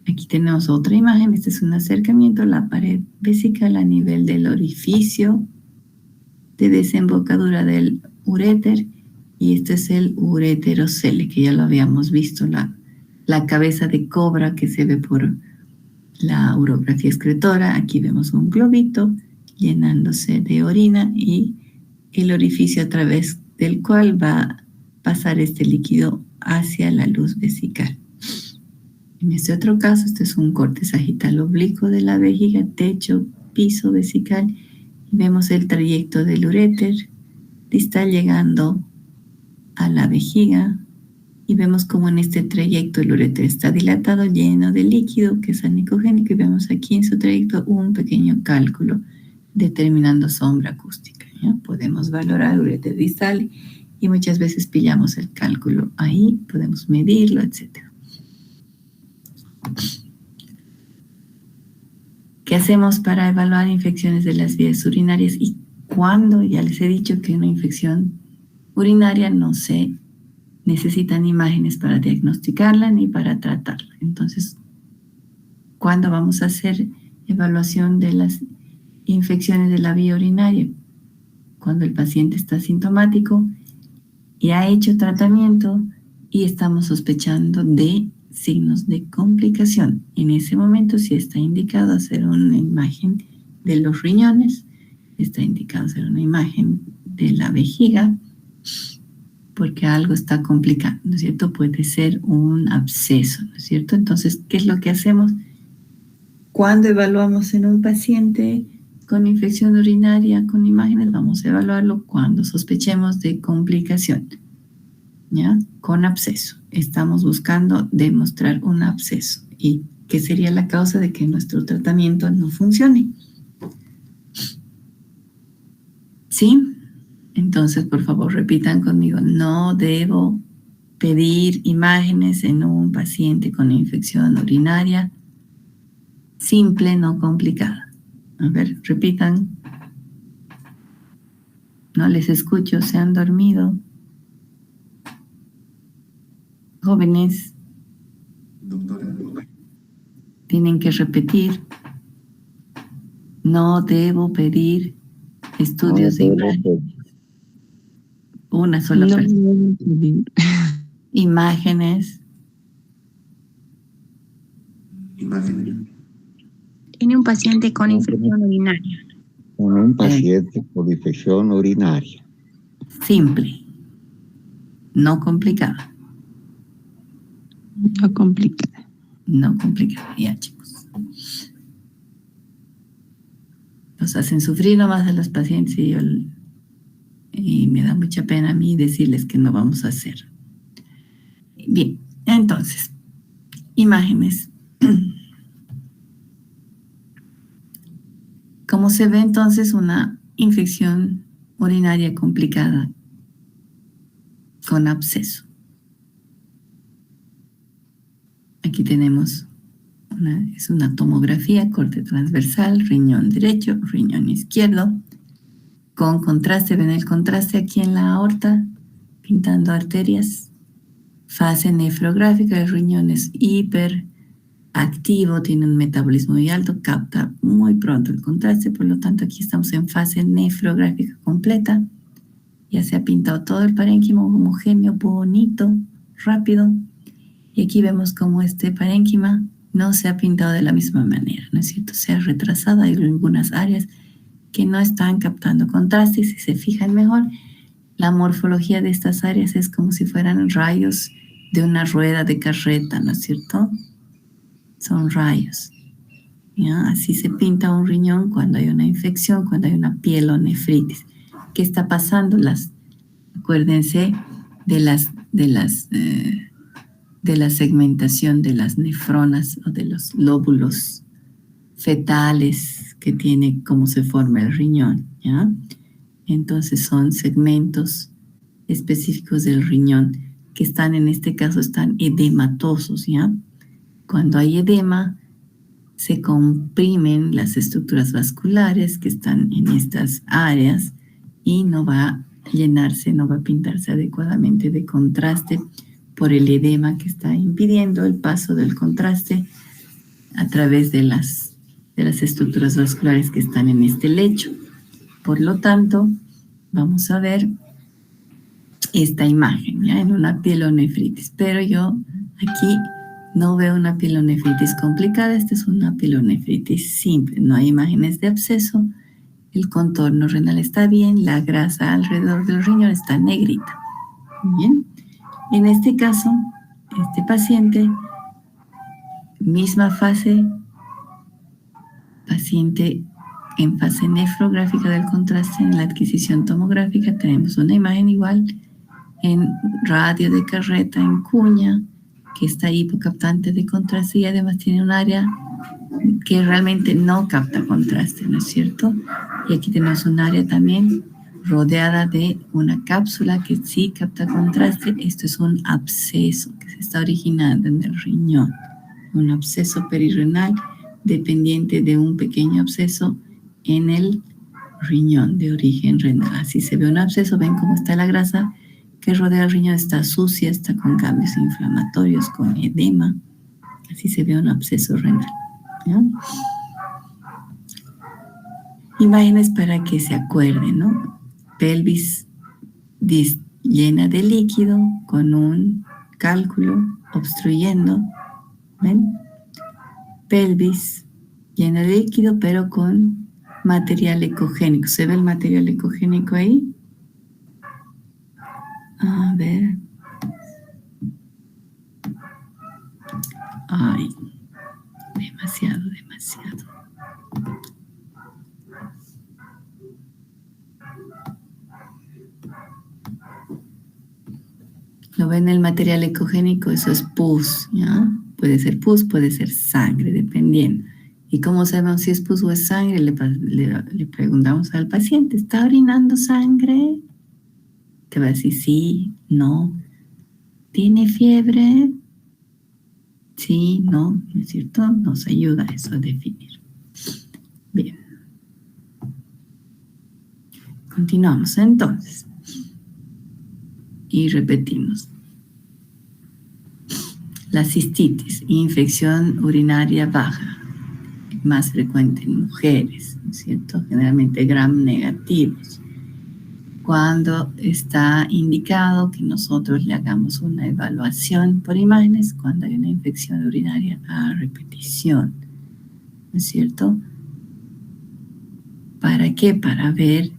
Aquí tenemos otra imagen. Este es un acercamiento a la pared vesical a nivel del orificio de desembocadura del uréter, y este es el ureterocele, que ya lo habíamos visto, la cabeza de cobra que se ve por la urografía excretora. Aquí vemos un globito llenándose de orina y el orificio a través del cual va a pasar este líquido hacia la luz vesical. En este otro caso, este es un corte sagital oblicuo de la vejiga, techo, piso vesical. Vemos el trayecto del uréter distal llegando a la vejiga y vemos como en este trayecto el uréter está dilatado, lleno de líquido que es anicogénico, y vemos aquí en su trayecto un pequeño cálculo determinando sombra acústica, ¿ya? Podemos valorar el uréter distal y muchas veces pillamos el cálculo ahí, podemos medirlo, etc. ¿Qué hacemos para evaluar infecciones de las vías urinarias y cuándo? Ya les he dicho que una infección urinaria no se necesitan imágenes para diagnosticarla ni para tratarla. Entonces, ¿cuándo vamos a hacer evaluación de las infecciones de la vía urinaria? Cuando el paciente está asintomático y ha hecho tratamiento y estamos sospechando de signos de complicación. En ese momento sí está indicado hacer una imagen de los riñones, está indicado hacer una imagen de la vejiga, porque algo está complicando, ¿no es cierto? Puede ser un absceso, ¿no es cierto? Entonces, ¿qué es lo que hacemos? Cuando evaluamos en un paciente con infección urinaria con imágenes, vamos a evaluarlo cuando sospechemos de complicación, ¿ya? Con absceso. Estamos buscando demostrar un absceso. ¿Y qué sería la causa de que nuestro tratamiento no funcione? ¿Sí? Entonces, por favor, repitan conmigo. No debo pedir imágenes en un paciente con infección urinaria simple, no complicada. A ver, repitan. No les escucho, se han dormido. Jóvenes, Doctora. tienen que repetir. No debo pedir estudios de imagen. Una sola persona. Imágenes. Imágenes. Tiene un paciente con infección urinaria. Con un paciente con infección urinaria. Simple. No complicada. No complicada. No complicada. Ya, chicos. Los hacen sufrir nomás a los pacientes y me da mucha pena a mí decirles que no vamos a hacer. Bien, entonces, imágenes. ¿Cómo se ve entonces una infección urinaria complicada con absceso? Aquí tenemos es una tomografía, corte transversal, riñón derecho, riñón izquierdo, con contraste. Ven el contraste aquí en la aorta, pintando arterias. Fase nefrográfica, el riñón es hiperactivo, tiene un metabolismo muy alto, capta muy pronto el contraste, por lo tanto aquí estamos en fase nefrográfica completa. Ya se ha pintado todo el parénquima homogéneo, bonito, rápido. Y aquí vemos cómo este parénquima no se ha pintado de la misma manera, ¿no es cierto? Se ha retrasado, hay algunas áreas que no están captando contraste, y si se fijan mejor, la morfología de estas áreas es como si fueran rayos de una rueda de carreta, ¿no es cierto? Son rayos. ¿Ya? Así se pinta un riñón cuando hay una infección, cuando hay una pielonefritis. ¿Qué está pasando? Acuérdense de la segmentación de las nefronas o de los lóbulos fetales que tiene cómo se forma el riñón, ¿ya? Entonces son segmentos específicos del riñón que están, en este caso, están edematosos, ¿ya? Cuando hay edema, se comprimen las estructuras vasculares que están en estas áreas y no va a llenarse, no va a pintarse adecuadamente de contraste por el edema que está impidiendo el paso del contraste a través de las estructuras vasculares que están en este lecho. Por lo tanto, vamos a ver esta imagen, ¿ya? En una pielonefritis, pero yo aquí no veo una pielonefritis complicada. Esta es una pielonefritis simple, no hay imágenes de absceso, el contorno renal está bien, la grasa alrededor del riñón está negrita. Bien, en este caso, este paciente, misma fase, paciente en fase nefrográfica del contraste. En la adquisición tomográfica tenemos una imagen igual en radio de carreta, en cuña, que está hipocaptante de contraste y además tiene un área que realmente no capta contraste, ¿no es cierto? Y aquí tenemos un área también rodeada de una cápsula que sí capta contraste. Esto es un absceso que se está originando en el riñón, un absceso perirrenal dependiente de un pequeño absceso en el riñón de origen renal. Así se ve un absceso, ven cómo está la grasa que rodea el riñón, está sucia, está con cambios inflamatorios, con edema. Así se ve un absceso renal, ¿ya? Imágenes para que se acuerden, ¿no? Pelvis llena de líquido con un cálculo obstruyendo, ¿ven? Pelvis llena de líquido pero con material ecogénico. ¿Se ve el material ecogénico ahí? A ver. Ay, demasiado. ¿Lo ven el material ecogénico? Eso es pus, ¿ya? Puede ser pus, puede ser sangre, dependiendo. ¿Y cómo sabemos si es pus o es sangre? Le preguntamos al paciente, ¿está orinando sangre? Te va a decir sí, no. ¿Tiene fiebre? Sí, no, ¿no es cierto? Nos ayuda eso a definir. Bien. Continuamos entonces. Y repetimos. La cistitis, infección urinaria baja, más frecuente en mujeres, ¿no es cierto? Generalmente gram negativos. Cuando está indicado que nosotros le hagamos una evaluación por imágenes, cuando hay una infección urinaria a repetición, ¿no es cierto? ¿Para qué? Para ver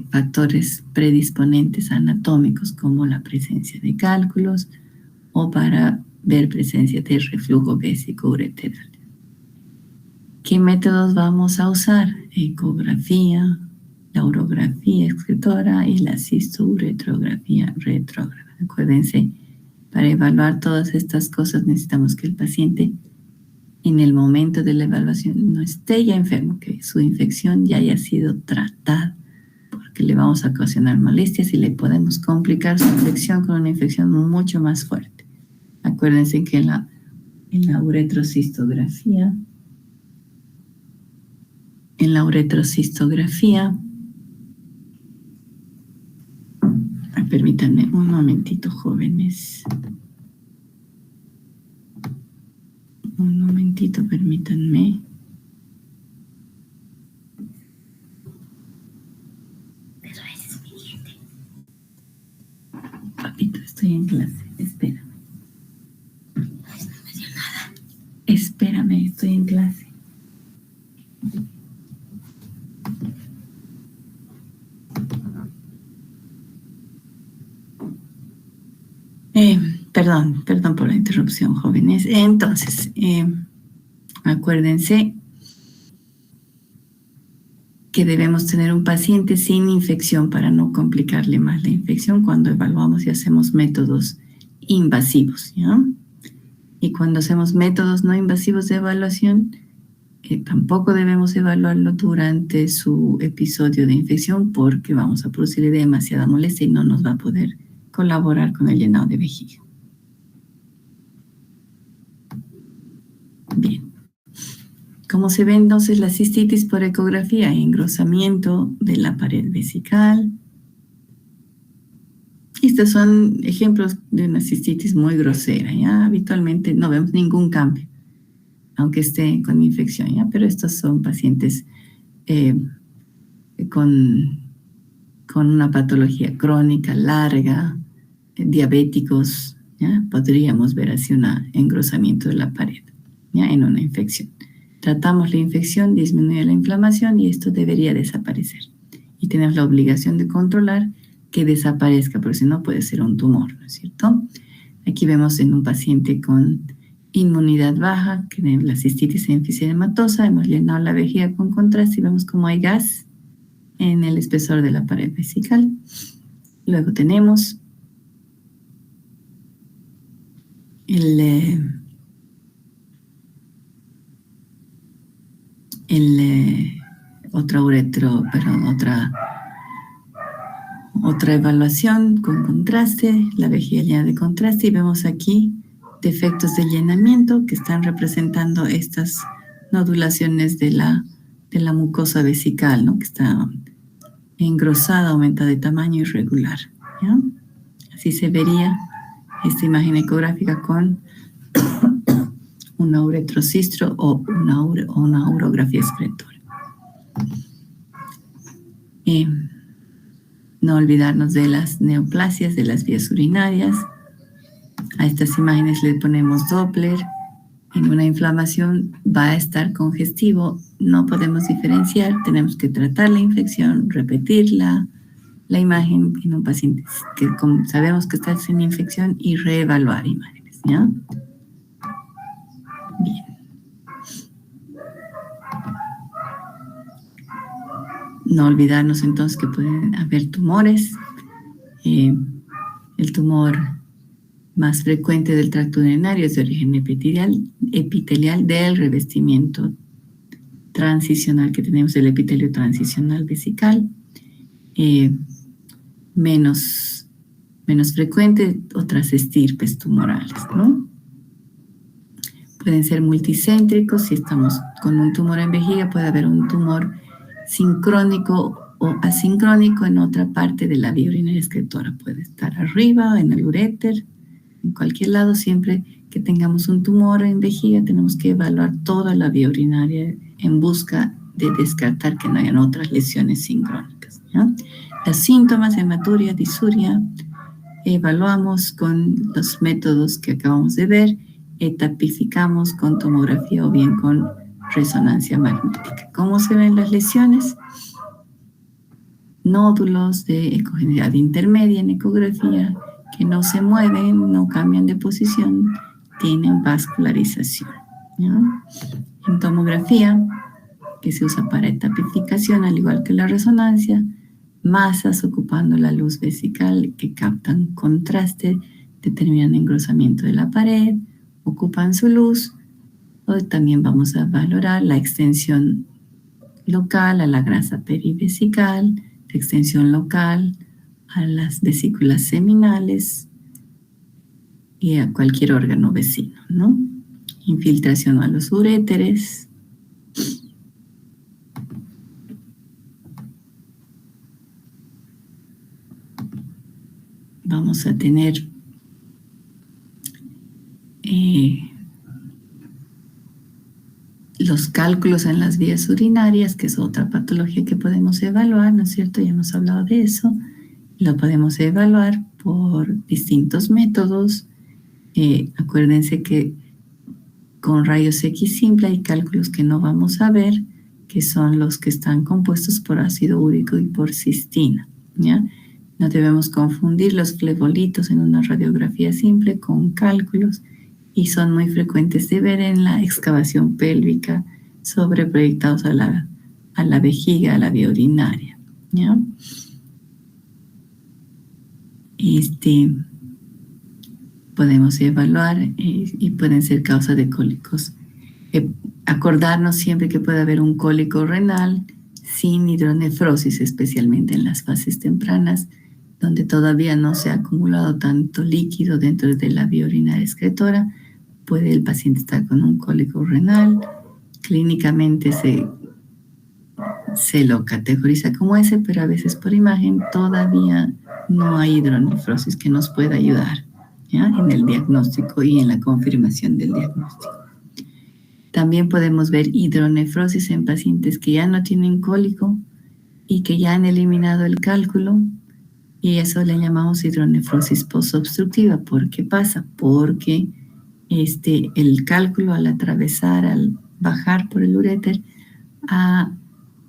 factores predisponentes anatómicos como la presencia de cálculos o para ver presencia de reflujo vésico-ureteral. ¿Qué métodos vamos a usar? Ecografía, la urografía excretora y la cisto-uretrografía retrógrada. Acuérdense, para evaluar todas estas cosas necesitamos que el paciente en el momento de la evaluación no esté ya enfermo, que su infección ya haya sido tratada, porque le vamos a ocasionar molestias y le podemos complicar su infección con una infección mucho más fuerte. Acuérdense que en la uretrocistografía, permítanme un momentito, jóvenes. Un momentito, permítanme. Pero ese es mi diente. Papito, estoy en clase, espérame. No me dio nada. Espérame, estoy en clase. Perdón por la interrupción, jóvenes. Entonces, acuérdense que debemos tener un paciente sin infección para no complicarle más la infección cuando evaluamos y hacemos métodos invasivos, ¿ya? Y cuando hacemos métodos no invasivos de evaluación, Tampoco debemos evaluarlo durante su episodio de infección porque vamos a producirle demasiada molestia y no nos va a poder colaborar con el llenado de vejiga. Bien. Como se ve entonces la cistitis por ecografía, engrosamiento de la pared vesical. Estos son ejemplos de una cistitis muy grosera, ¿ya? Habitualmente no vemos ningún cambio, aunque esté con infección, ¿ya? Pero estos son pacientes con una patología crónica, larga, diabéticos, ¿ya? Podríamos ver así un engrosamiento de la pared, ¿ya? En una infección. Tratamos la infección, disminuye la inflamación y esto debería desaparecer. Y tenemos la obligación de controlar que desaparezca, porque si no puede ser un tumor, ¿no es cierto? Aquí vemos en un paciente con inmunidad baja, que tiene la cistitis enfisematosa, hemos llenado la vejiga con contraste y vemos cómo hay gas en el espesor de la pared vesical. Luego tenemos otra evaluación con contraste, la vejiga llena de contraste, y vemos aquí defectos de llenamiento que están representando estas nodulaciones de la mucosa vesical, ¿no? Que está engrosada, aumenta de tamaño irregular, ¿ya? Así se vería esta imagen ecográfica con una uretrocistro o una urografía excretora. No olvidarnos de las neoplasias de las vías urinarias. A estas imágenes le ponemos Doppler. En una inflamación va a estar congestivo, no podemos diferenciar, tenemos que tratar la infección, repetir la imagen en un paciente que sabemos que está sin infección y reevaluar imágenes, ¿ya? Bien. No olvidarnos entonces que pueden haber tumores. El tumor más frecuente del tracto urinario es de origen epitelial del revestimiento transicional que tenemos, el epitelio transicional vesical. Menos frecuente otras estirpes tumorales, ¿no? Pueden ser multicéntricos. Si estamos con un tumor en vejiga, puede haber un tumor sincrónico o asincrónico en otra parte de la vía urinaria excretora. Puede estar arriba, en el uréter, en cualquier lado. Siempre que tengamos un tumor en vejiga, tenemos que evaluar toda la vía urinaria en busca de descartar que no hayan otras lesiones sincrónicas, ¿ya? Los síntomas, hematuria, disuria, evaluamos con los métodos que acabamos de ver, etapificamos con tomografía o bien con resonancia magnética. ¿Cómo se ven las lesiones? Nódulos de ecogeneidad intermedia en ecografía que no se mueven, no cambian de posición, tienen vascularización, ¿ya? En tomografía, que se usa para etapificación, al igual que la resonancia, masas ocupando la luz vesical que captan contraste, determinan engrosamiento de la pared, ocupan su luz. Hoy también vamos a valorar la extensión local a la grasa perivesical, la extensión local a las vesículas seminales y a cualquier órgano vecino, ¿no? Infiltración a los uréteres. Vamos a tener los cálculos en las vías urinarias, que es otra patología que podemos evaluar, ¿no es cierto? Ya hemos hablado de eso. Lo podemos evaluar por distintos métodos. Acuérdense que con rayos X simple hay cálculos que no vamos a ver, que son los que están compuestos por ácido úrico y por cistina, ¿ya? No debemos confundir los flebolitos en una radiografía simple con cálculos, y son muy frecuentes de ver en la excavación pélvica sobreproyectados a la vejiga, a la vía urinaria, ¿ya? Podemos evaluar y pueden ser causa de cólicos acordarnos siempre que puede haber un cólico renal sin hidronefrosis, especialmente en las fases tempranas, donde todavía no se ha acumulado tanto líquido dentro de la vía urinaria excretora. Puede el paciente estar con un cólico renal. Clínicamente se lo categoriza como ese, pero a veces por imagen todavía no hay hidronefrosis que nos pueda ayudar, ¿ya?, en el diagnóstico y en la confirmación del diagnóstico. También podemos ver hidronefrosis en pacientes que ya no tienen cólico y que ya han eliminado el cálculo, y eso le llamamos hidronefrosis postobstructiva. ¿Por qué pasa? Porque el cálculo al atravesar, al bajar por el uréter, ha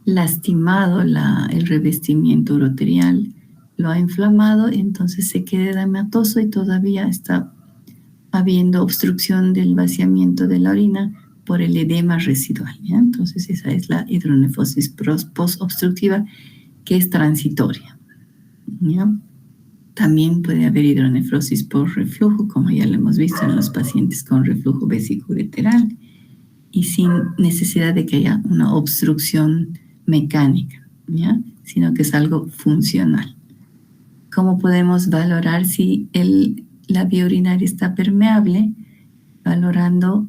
lastimado el revestimiento uroterial, lo ha inflamado, entonces se queda edematoso y todavía está habiendo obstrucción del vaciamiento de la orina por el edema residual, ¿ya? Entonces esa es la hidronefrosis postobstructiva, que es transitoria, ¿ya? También puede haber hidronefrosis por reflujo, como ya lo hemos visto en los pacientes con reflujo vesicoureteral, y sin necesidad de que haya una obstrucción mecánica, ¿ya?, sino que es algo funcional. ¿Cómo podemos valorar si la vía urinaria está permeable? Valorando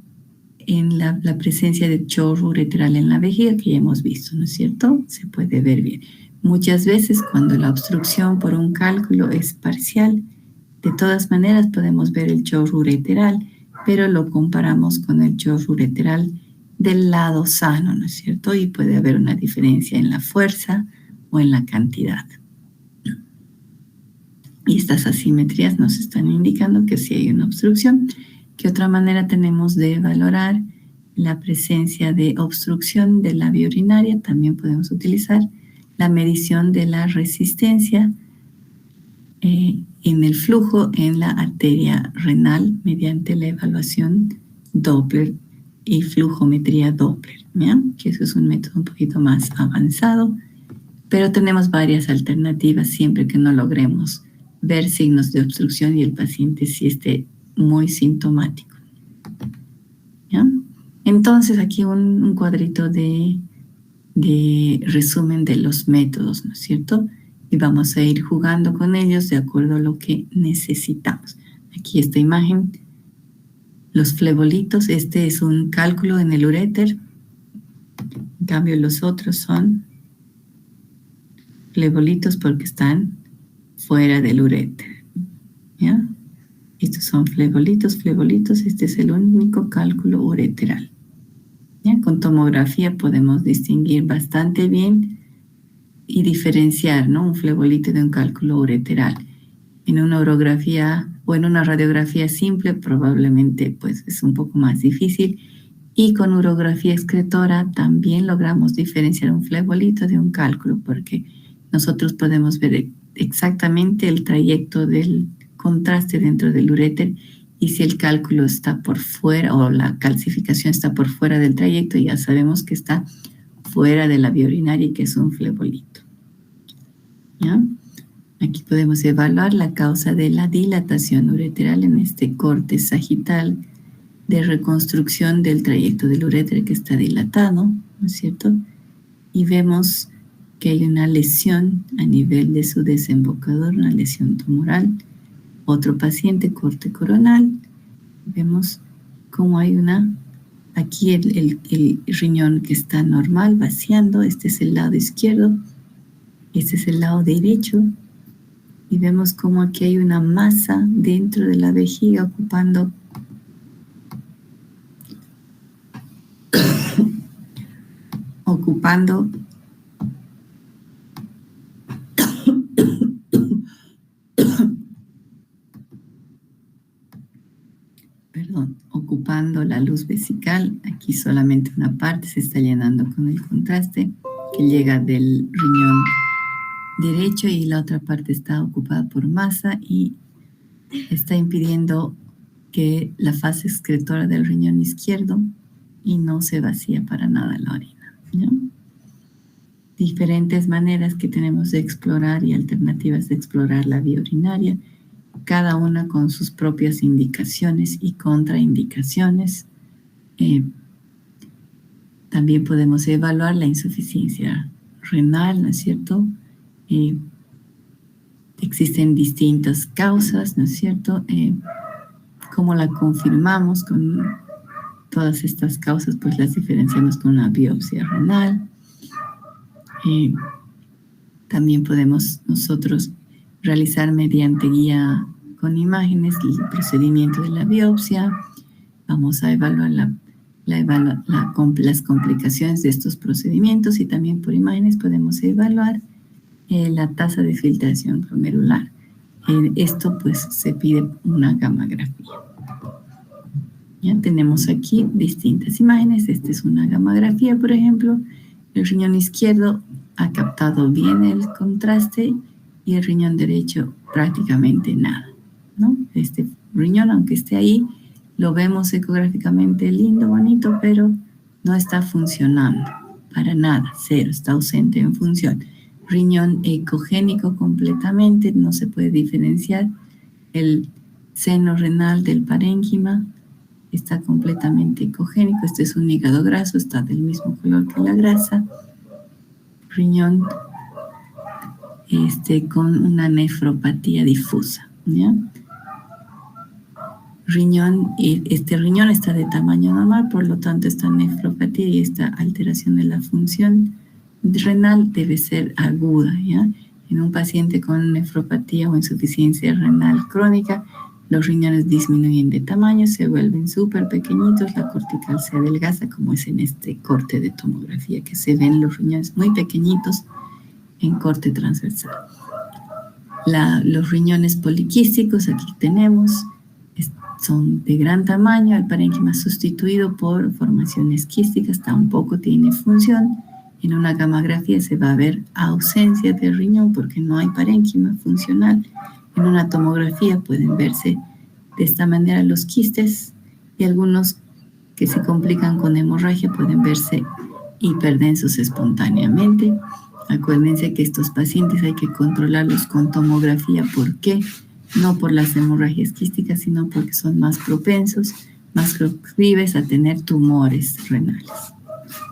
en la presencia de chorro ureteral en la vejiga, que ya hemos visto, ¿no es cierto? Se puede ver bien. Muchas veces cuando la obstrucción por un cálculo es parcial, de todas maneras podemos ver el chorro ureteral, pero lo comparamos con el chorro ureteral del lado sano, ¿no es cierto? Y puede haber una diferencia en la fuerza o en la cantidad. Y estas asimetrías nos están indicando que sí hay una obstrucción. ¿Qué otra manera tenemos de valorar la presencia de obstrucción de la vía urinaria? También podemos utilizar la medición de la resistencia en el flujo en la arteria renal mediante la evaluación Doppler y flujometría Doppler, ¿ya?, que eso es un método un poquito más avanzado, pero tenemos varias alternativas siempre que no logremos ver signos de obstrucción y el paciente sí esté muy sintomático, ¿ya? Entonces aquí un cuadrito de resumen de los métodos, ¿no es cierto? Y vamos a ir jugando con ellos de acuerdo a lo que necesitamos. Aquí esta imagen, los flebolitos, este es un cálculo en el uréter. En cambio los otros son flebolitos porque están fuera del uréter, ¿ya? Estos son flebolitos, este es el único cálculo ureteral, ¿ya? Con tomografía podemos distinguir bastante bien y diferenciar, ¿no?, un flebolito de un cálculo ureteral. En una urografía o en una radiografía simple probablemente pues es un poco más difícil, y con urografía excretora también logramos diferenciar un flebolito de un cálculo, porque nosotros podemos ver exactamente el trayecto del contraste dentro del uréter, y si el cálculo está por fuera o la calcificación está por fuera del trayecto, ya sabemos que está fuera de la vía urinaria y que es un flebolito, ¿ya? Aquí podemos evaluar la causa de la dilatación ureteral en este corte sagital de reconstrucción del trayecto del uréter que está dilatado, ¿no es cierto? Y vemos que hay una lesión a nivel de su desembocador, una lesión tumoral. Otro paciente, corte coronal, vemos cómo hay aquí el riñón que está normal, vaciando. Este es el lado izquierdo, este es el lado derecho, y vemos cómo aquí hay una masa dentro de la vejiga ocupando ocupando la luz vesical. Aquí solamente una parte se está llenando con el contraste que llega del riñón derecho, y la otra parte está ocupada por masa y está impidiendo que la fase excretora del riñón izquierdo, y no se vacía para nada la orina, ¿no? Diferentes maneras que tenemos de explorar y alternativas de explorar la vía urinaria, cada una con sus propias indicaciones y contraindicaciones. También podemos evaluar la insuficiencia renal, ¿no es cierto? Existen distintas causas, ¿no es cierto? ¿Cómo la confirmamos con todas estas causas? Pues las diferenciamos con una biopsia renal. También podemos nosotros realizar mediante guía con imágenes el procedimiento de la biopsia. Vamos a evaluar las complicaciones de estos procedimientos y también por imágenes podemos evaluar la tasa de filtración glomerular. Esto pues se pide una gammagrafía. Ya tenemos aquí distintas imágenes. Esta es una gammagrafía, por ejemplo. El riñón izquierdo ha captado bien el contraste y el riñón derecho prácticamente nada, ¿no? Este riñón, aunque esté ahí, lo vemos ecográficamente lindo, bonito, pero no está funcionando para nada, cero, está ausente en función. Riñón ecogénico completamente, no se puede diferenciar el seno renal del parénquima, está completamente ecogénico. Este es un hígado graso, está del mismo color que la grasa. Riñón con una nefropatía difusa, ¿ya? Este riñón está de tamaño normal, por lo tanto esta nefropatía y esta alteración de la función renal debe ser aguda, ¿ya? En un paciente con nefropatía o insuficiencia renal crónica, los riñones disminuyen de tamaño, se vuelven súper pequeñitos, la cortical se adelgaza, como es en este corte de tomografía, que se ven los riñones muy pequeñitos en corte transversal. Los riñones poliquísticos, aquí tenemos, son de gran tamaño, el parénquima sustituido por formaciones quísticas, tampoco tiene función. En una gammagrafía se va a ver ausencia de riñón porque no hay parénquima funcional. En una tomografía pueden verse de esta manera los quistes y algunos que se complican con hemorragia pueden verse hiperdensos espontáneamente. Acuérdense que estos pacientes hay que controlarlos con tomografía. ¿Por qué? No por las hemorragias quísticas, sino porque son más propensos, más proclives a tener tumores renales.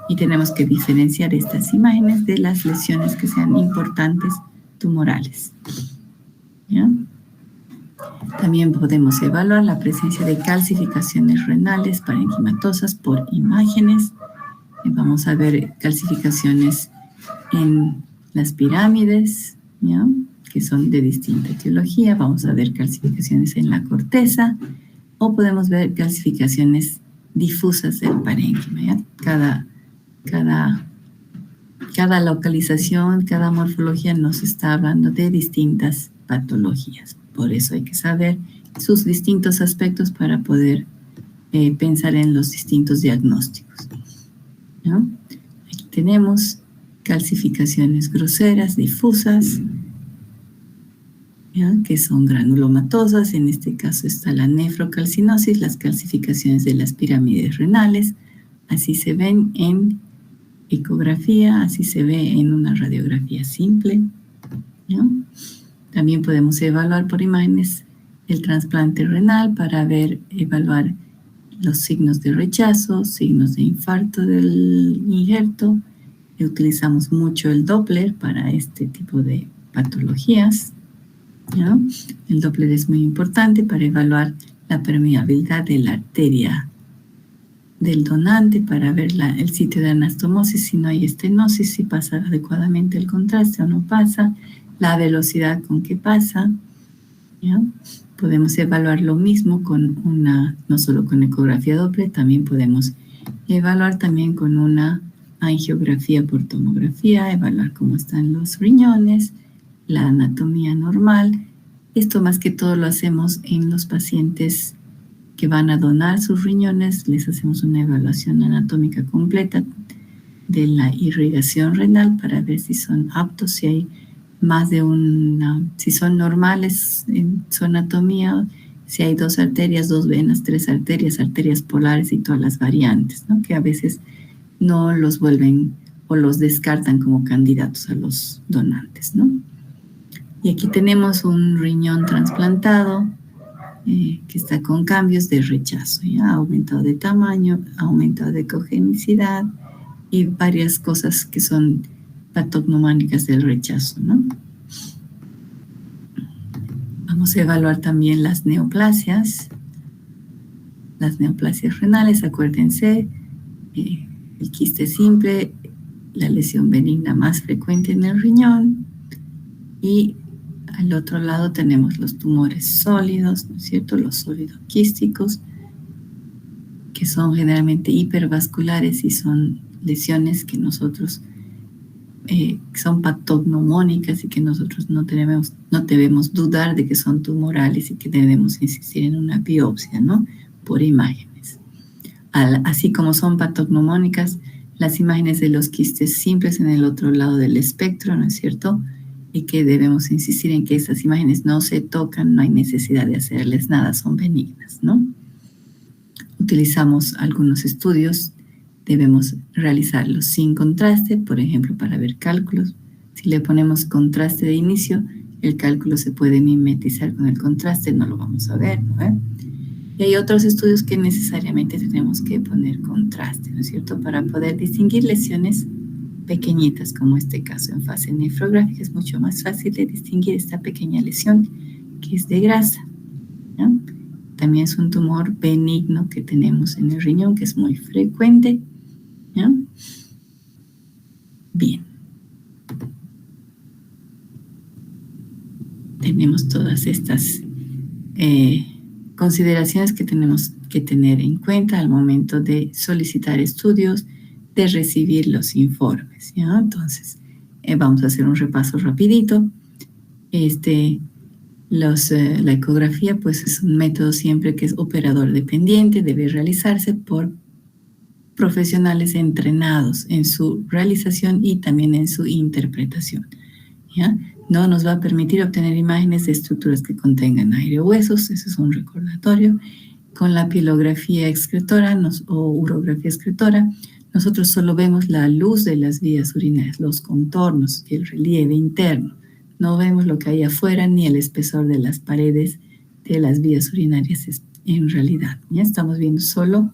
Y tenemos que diferenciar estas imágenes de las lesiones que sean importantes tumorales. ¿Ya? También podemos evaluar la presencia de calcificaciones renales parenquimatosas por imágenes. Vamos a ver calcificaciones en las pirámides, ¿ya? Que son de distinta etiología. Vamos a ver calcificaciones en la corteza o podemos ver calcificaciones difusas del parénquima, ¿ya? Cada localización, cada morfología nos está hablando de distintas patologías. Por eso hay que saber sus distintos aspectos para poder pensar en los distintos diagnósticos, ¿no? Aquí tenemos calcificaciones groseras, difusas, ¿ya? Que son granulomatosas. En este caso está la nefrocalcinosis, las calcificaciones de las pirámides renales. Así se ven en ecografía, así se ve en una radiografía simple, ¿ya? También podemos evaluar por imágenes el trasplante renal para evaluar los signos de rechazo, signos de infarto del injerto. Utilizamos mucho el Doppler para este tipo de patologías, ¿ya? El Doppler es muy importante para evaluar la permeabilidad de la arteria del donante, para ver el sitio de anastomosis, si no hay estenosis, si pasa adecuadamente el contraste o no pasa, la velocidad con que pasa, ¿ya? Podemos evaluar lo mismo con no solo con ecografía Doppler, también podemos evaluar también con una angiografía por tomografía, evaluar cómo están los riñones, la anatomía normal. Esto más que todo lo hacemos en los pacientes que van a donar sus riñones, les hacemos una evaluación anatómica completa de la irrigación renal para ver si son aptos, si hay más de si son normales en su anatomía, si hay 2 arterias, 2 venas, 3 arterias, arterias polares y todas las variantes, ¿no? Que a veces no los vuelven o los descartan como candidatos a los donantes, ¿no? Y aquí tenemos un riñón trasplantado que está con cambios de rechazo, ¿ya? Ha aumentado de tamaño, ha aumentado de ecogenicidad, y varias cosas que son patognomónicas del rechazo, ¿no? Vamos a evaluar también las neoplasias renales, acuérdense, el quiste simple, la lesión benigna más frecuente en el riñón, y al otro lado tenemos los tumores sólidos, ¿no es cierto? Los sólido-quísticos, que son generalmente hipervasculares y son lesiones que nosotros son patognomónicas y que nosotros no debemos dudar de que son tumorales y que debemos insistir en una biopsia, ¿no? Por imágenes. Así como son patognomónicas, las imágenes de los quistes simples en el otro lado del espectro, ¿no es cierto? Y que debemos insistir en que esas imágenes no se tocan, no hay necesidad de hacerles nada, son benignas, ¿no? Utilizamos algunos estudios, debemos realizarlos sin contraste, por ejemplo, para ver cálculos. Si le ponemos contraste de inicio, el cálculo se puede mimetizar con el contraste, no lo vamos a ver, ¿no? Y hay otros estudios que necesariamente tenemos que poner contraste, ¿no es cierto? Para poder distinguir lesiones pequeñitas, como este caso en fase nefrográfica, es mucho más fácil de distinguir esta pequeña lesión que es de grasa, ¿no? También es un tumor benigno que tenemos en el riñón, que es muy frecuente, ¿no? Bien. Tenemos todas estas consideraciones que tenemos que tener en cuenta al momento de solicitar estudios, de recibir los informes, ¿ya? Entonces, vamos a hacer un repaso rapidito. La ecografía, pues, es un método siempre que es operador dependiente, debe realizarse por profesionales entrenados en su realización y también en su interpretación, ¿ya? No nos va a permitir obtener imágenes de estructuras que contengan aire o huesos, eso es un recordatorio. Con la pilografía excretora o urografía excretora, nosotros solo vemos la luz de las vías urinarias, los contornos y el relieve interno. No vemos lo que hay afuera ni el espesor de las paredes de las vías urinarias en realidad. ¿Ya? Estamos viendo solo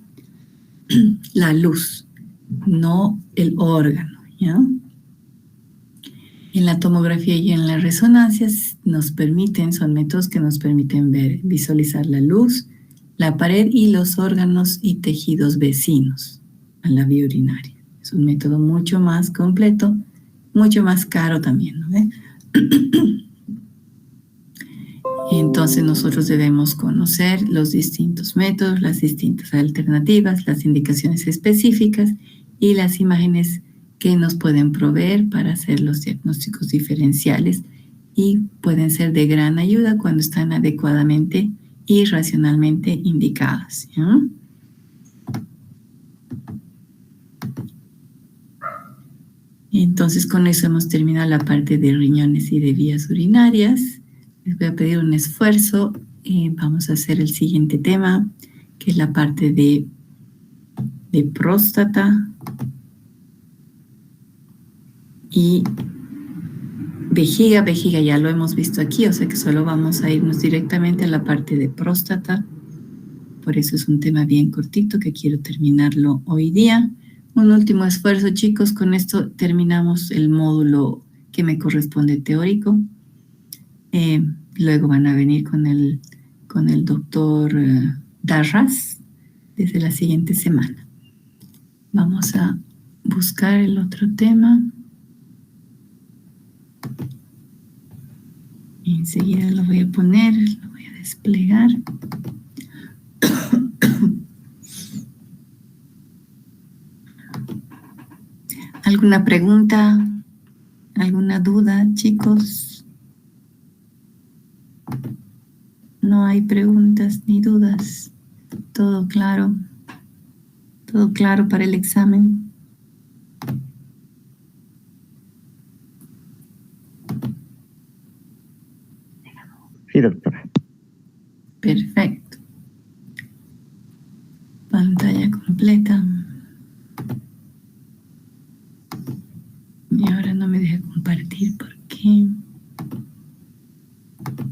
la luz, no el órgano, ¿ya? En la tomografía y en las resonancias son métodos que nos permiten visualizar la luz, la pared y los órganos y tejidos vecinos a la vía urinaria. Es un método mucho más completo, mucho más caro también, ¿no? Entonces nosotros debemos conocer los distintos métodos, las distintas alternativas, las indicaciones específicas y las imágenes que nos pueden proveer para hacer los diagnósticos diferenciales y pueden ser de gran ayuda cuando están adecuadamente y racionalmente indicadas, ¿ya? Entonces con eso hemos terminado la parte de riñones y de vías urinarias. Les voy a pedir un esfuerzo. Vamos a hacer el siguiente tema, que es la parte de próstata y vejiga. Vejiga ya lo hemos visto aquí, o sea que solo vamos a irnos directamente a la parte de próstata. Por eso es un tema bien cortito que quiero terminarlo hoy día. Un último esfuerzo, chicos. Con esto terminamos el módulo que me corresponde teórico. Luego van a venir con el doctor Darras desde la siguiente semana. Vamos a buscar el otro tema. Y enseguida lo voy a poner, lo voy a desplegar. ¿Alguna pregunta? ¿Alguna duda, chicos? No hay preguntas ni dudas. Todo claro. Todo claro para el examen. Sí, doctora. Perfecto. Pantalla completa. Y ahora no me deja compartir. ¿Por qué?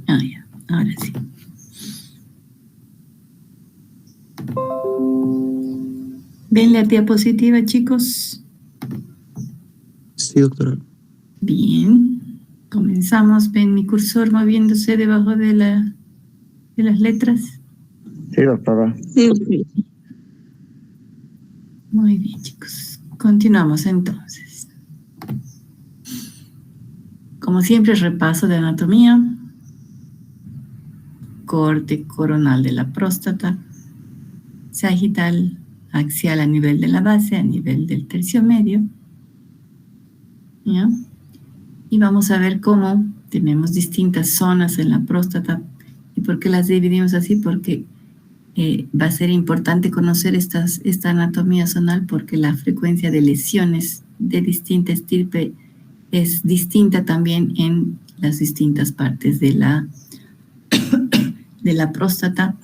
Ah, ya. Ahora sí. ¿Ven la diapositiva, chicos? Sí, doctora. Bien. Comenzamos. ¿Ven mi cursor moviéndose debajo de las letras? Sí, doctora. Sí. Muy bien, chicos. Continuamos entonces. Como siempre, repaso de anatomía. Corte coronal de la próstata. Sagital, axial a nivel de la base, a nivel del tercio medio. ¿Ya? Y vamos a ver cómo tenemos distintas zonas en la próstata. ¿Y por qué las dividimos así? Porque va a ser importante conocer esta anatomía zonal porque la frecuencia de lesiones de distinta estirpe es distinta también en las distintas partes de la próstata,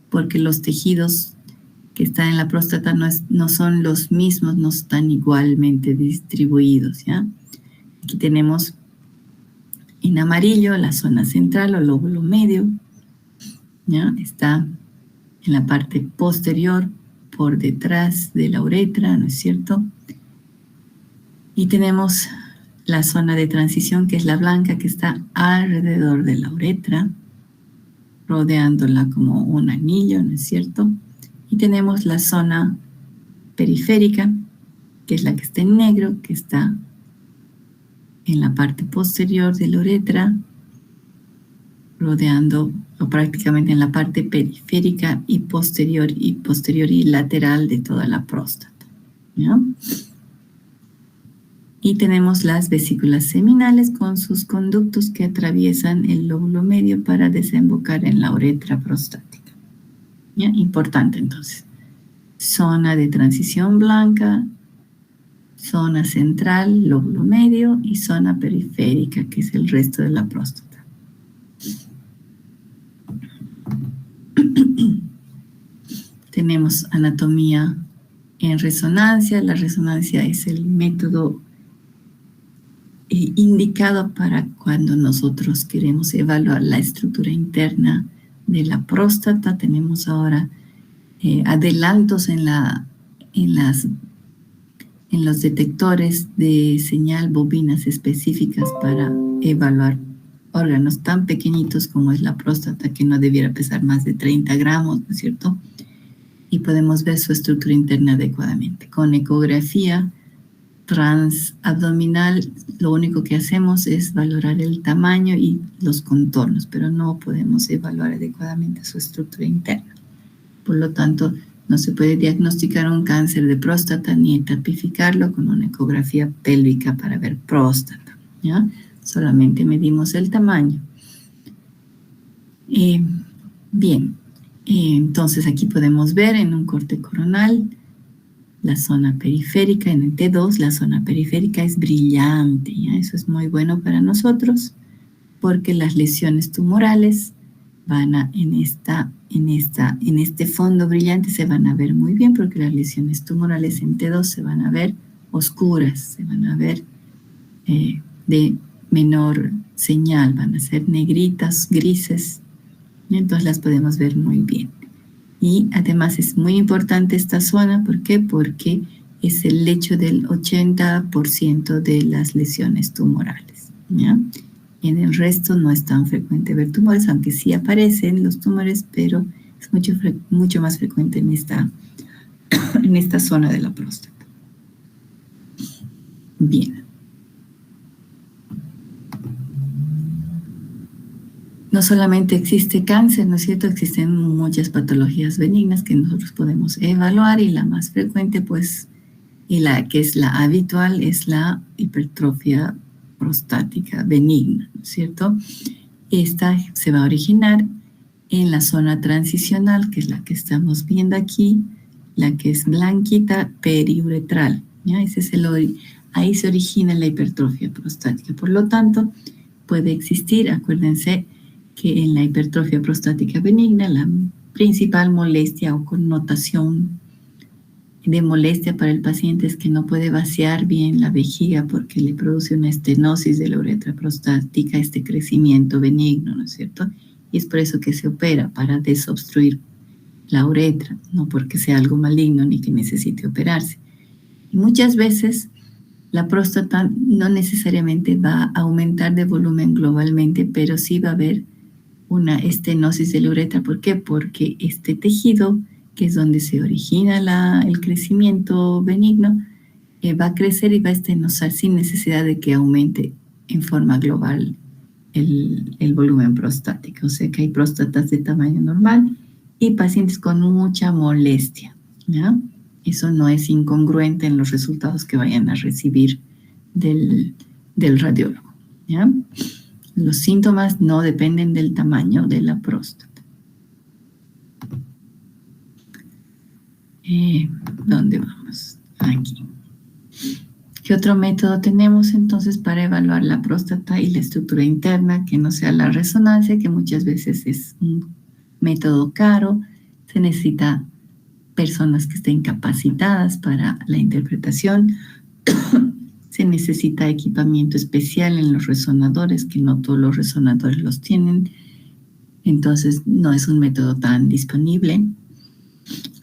porque los tejidos que están en la próstata no son los mismos, no están igualmente distribuidos, ¿ya? Aquí tenemos en amarillo la zona central o lóbulo medio, ¿ya? Está en la parte posterior, por detrás de la uretra, ¿no es cierto? Y tenemos la zona de transición, que es la blanca, que está alrededor de la uretra, rodeándola como un anillo, ¿no es cierto? Y tenemos la zona periférica, que es la que está en negro, que está en la parte posterior de la uretra, rodeando o prácticamente en la parte periférica y posterior y lateral de toda la próstata, ¿ya? Y tenemos las vesículas seminales con sus conductos que atraviesan el lóbulo medio para desembocar en la uretra prostática, ¿ya? Importante entonces. Zona de transición blanca, zona central, lóbulo medio y zona periférica, que es el resto de la próstata. Tenemos anatomía en resonancia. La resonancia es el método indicado para cuando nosotros queremos evaluar la estructura interna de la próstata. Tenemos ahora adelantos en los detectores de señal, bobinas específicas para evaluar órganos tan pequeñitos como es la próstata, que no debiera pesar más de 30 gramos, ¿no es cierto? Y podemos ver su estructura interna adecuadamente. Con ecografía transabdominal, lo único que hacemos es valorar el tamaño y los contornos, pero no podemos evaluar adecuadamente su estructura interna. Por lo tanto, no se puede diagnosticar un cáncer de próstata ni tipificarlo con una ecografía pélvica para ver próstata, ¿ya? Solamente medimos el tamaño. Bien, entonces aquí podemos ver en un corte coronal la zona periférica. En el T2 la zona periférica es brillante, ¿ya? Eso es muy bueno para nosotros porque las lesiones tumorales van a, en este fondo brillante se van a ver muy bien, porque las lesiones tumorales en T2 se van a ver oscuras, se van a ver de menor señal, van a ser negritas, grises, y entonces las podemos ver muy bien. Y además es muy importante esta zona, ¿por qué? Porque es el lecho del 80% de las lesiones tumorales, ¿ya? En el resto no es tan frecuente ver tumores, aunque sí aparecen los tumores, pero es mucho más frecuente en esta zona de la próstata. Bien. No solamente existe cáncer, ¿no es cierto? Existen muchas patologías benignas que nosotros podemos evaluar, y la más frecuente, pues, y la que es la habitual, es la hipertrofia prostática benigna, ¿no es cierto? Esta se va a originar en la zona transicional, que es la que estamos viendo aquí, la que es blanquita, periuretral, ¿ya? Ahí se origina la hipertrofia prostática. Por lo tanto, puede existir, acuérdense, que en la hipertrofia prostática benigna la principal molestia o connotación de molestia para el paciente es que no puede vaciar bien la vejiga porque le produce una estenosis de la uretra prostática, este crecimiento benigno, ¿no es cierto? Y es por eso que se opera, para desobstruir la uretra, no porque sea algo maligno ni que necesite operarse. Y muchas veces La próstata no necesariamente va a aumentar de volumen globalmente, pero sí va a haber una estenosis de la uretra. ¿Por qué? Porque este tejido, que es donde se origina el crecimiento benigno, va a crecer y va a estenosar sin necesidad de que aumente en forma global el volumen prostático. O sea que hay próstatas de tamaño normal y pacientes con mucha molestia, ¿ya? Eso no es incongruente en los resultados que vayan a recibir del radiólogo, ¿ya? Los síntomas no dependen del tamaño de la próstata. ¿Dónde vamos? Aquí. ¿Qué otro método tenemos entonces para evaluar la próstata y la estructura interna que no sea la resonancia, que muchas veces es un método caro? Se necesita personas que estén capacitadas para la interpretación. Se necesita equipamiento especial en los resonadores, que no todos los resonadores los tienen. Entonces, no es un método tan disponible.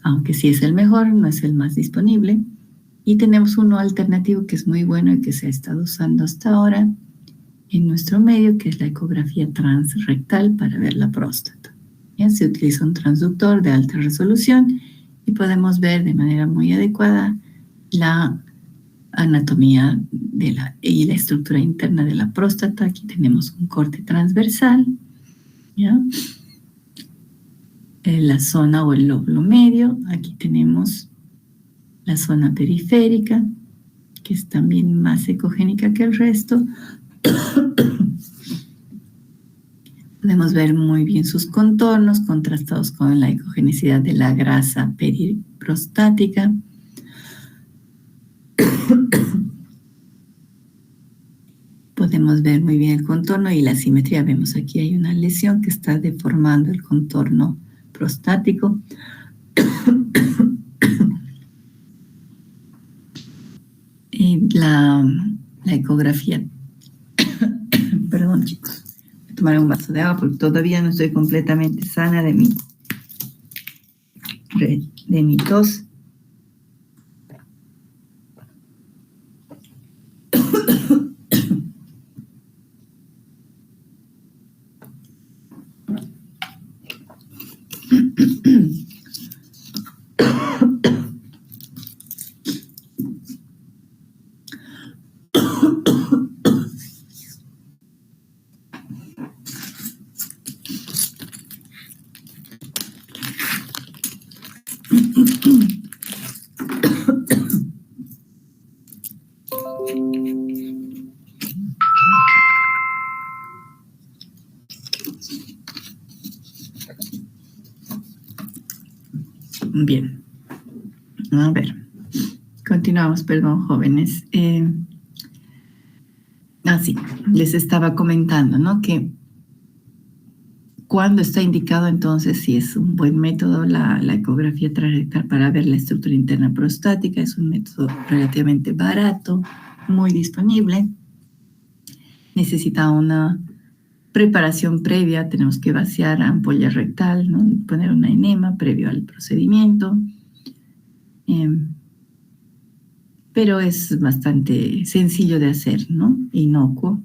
Aunque sí es el mejor, no es el más disponible. Y tenemos uno alternativo que es muy bueno y que se ha estado usando hasta ahora en nuestro medio, que es la ecografía transrectal para ver la próstata. ¿Ya? Se utiliza un transductor de alta resolución y podemos ver de manera muy adecuada la anatomía y la estructura interna de la próstata. Aquí tenemos un corte transversal, ¿ya? La zona o el lóbulo medio. Aquí tenemos la zona periférica, que es también más ecogénica que el resto. Podemos ver muy bien sus contornos contrastados con la ecogenicidad de la grasa periprostática. Podemos ver muy bien el contorno y la simetría. Vemos aquí hay una lesión que está deformando el contorno prostático. Y la ecografía. Perdón, chicos. Voy a tomar un vaso de agua porque todavía no estoy completamente sana de mi tos. Bien, a ver, continuamos, perdón, jóvenes. Sí, les estaba comentando, ¿no? Que cuando está indicado, entonces, si es un buen método la ecografía transrectal para ver la estructura interna prostática. Es un método relativamente barato, muy disponible. Necesita una preparación previa, tenemos que vaciar ampolla rectal, ¿no? Poner una enema previo al procedimiento. Pero es bastante sencillo de hacer, ¿no? Inocuo.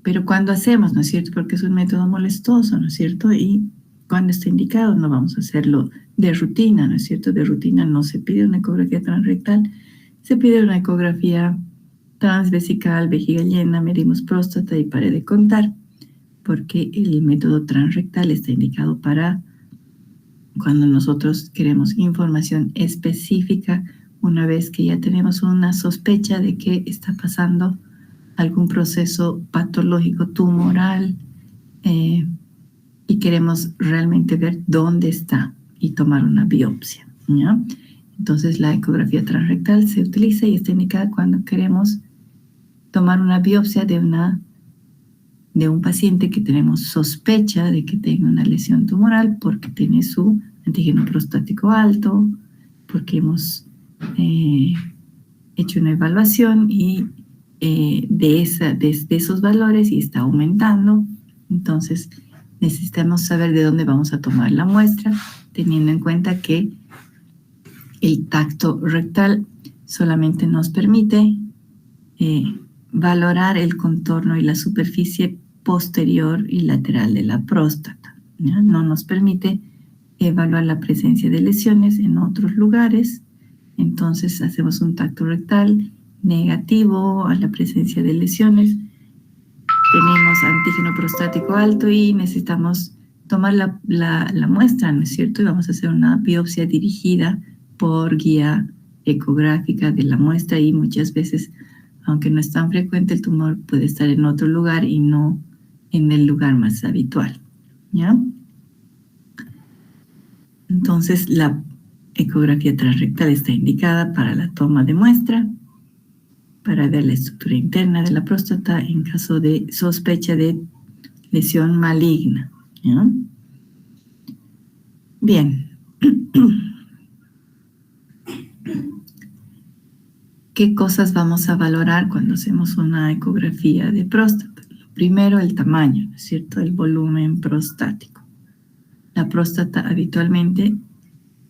Pero cuando hacemos, ¿no es cierto? Porque es un método molestoso, ¿no es cierto? Y cuando está indicado, no vamos a hacerlo de rutina, ¿no es cierto? De rutina no se pide una ecografía transrectal, se pide una ecografía transvesical, vejiga llena, medimos próstata y pare de contar, porque el método transrectal está indicado para cuando nosotros queremos información específica, una vez que ya tenemos una sospecha de que está pasando algún proceso patológico tumoral y queremos realmente ver dónde está y tomar una biopsia, ¿ya? Entonces la ecografía transrectal se utiliza y está indicada cuando queremos tomar una biopsia de un paciente que tenemos sospecha de que tenga una lesión tumoral porque tiene su antígeno prostático alto, porque hemos hecho una evaluación y de esos valores y está aumentando. Entonces necesitamos saber de dónde vamos a tomar la muestra, teniendo en cuenta que el tacto rectal solamente nos permite valorar el contorno y la superficie posterior y lateral de la próstata, ¿ya? No nos permite evaluar la presencia de lesiones en otros lugares. Entonces hacemos un tacto rectal negativo a la presencia de lesiones. Tenemos antígeno prostático alto y necesitamos tomar la muestra, ¿no es cierto? Y vamos a hacer una biopsia dirigida por guía ecográfica de la muestra, y muchas veces, aunque no es tan frecuente, el tumor puede estar en otro lugar y no en el lugar más habitual, ¿ya? Entonces, la ecografía transrectal está indicada para la toma de muestra, para ver la estructura interna de la próstata en caso de sospecha de lesión maligna, ¿ya? Bien. ¿Qué cosas vamos a valorar cuando hacemos una ecografía de próstata? Lo primero, el tamaño, ¿no es cierto? El volumen prostático. La próstata habitualmente,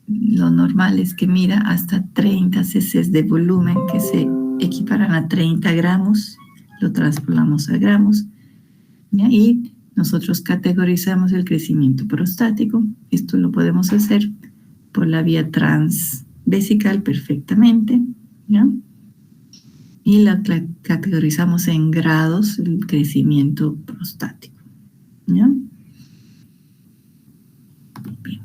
lo normal es que mida hasta 30 cc de volumen, que se equiparan a 30 gramos. Lo traspolamos a gramos, ¿ya? Y nosotros categorizamos el crecimiento prostático. Esto lo podemos hacer por la vía transvesical perfectamente, ¿ya? Y la categorizamos en grados el crecimiento prostático, ¿ya? Bien.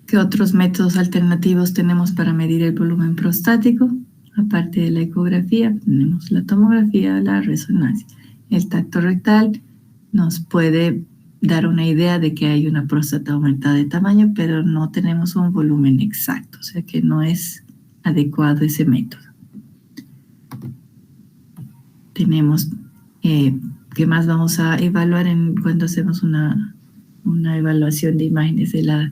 ¿Qué otros métodos alternativos tenemos para medir el volumen prostático? Aparte de la ecografía, tenemos la tomografía, la resonancia. El tacto rectal nos puede dar una idea de que hay una próstata aumentada de tamaño, pero no tenemos un volumen exacto, o sea que no es adecuado ese método. Tenemos, ¿qué más vamos a evaluar cuando hacemos una evaluación de imágenes de la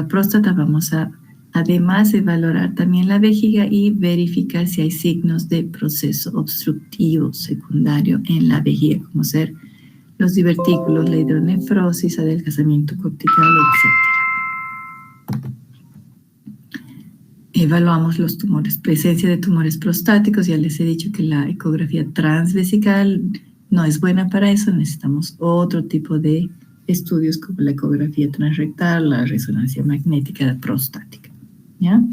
próstata? Vamos a además evaluar también la vejiga y verificar si hay signos de proceso obstructivo secundario en la vejiga, como ser los divertículos, la hidronefrosis, adelgazamiento cortical, etc. Evaluamos los tumores, presencia de tumores prostáticos. Ya les he dicho que la ecografía transvesical no es buena para eso. Necesitamos otro tipo de estudios como la ecografía transrectal, la resonancia magnética prostática, ¿ya?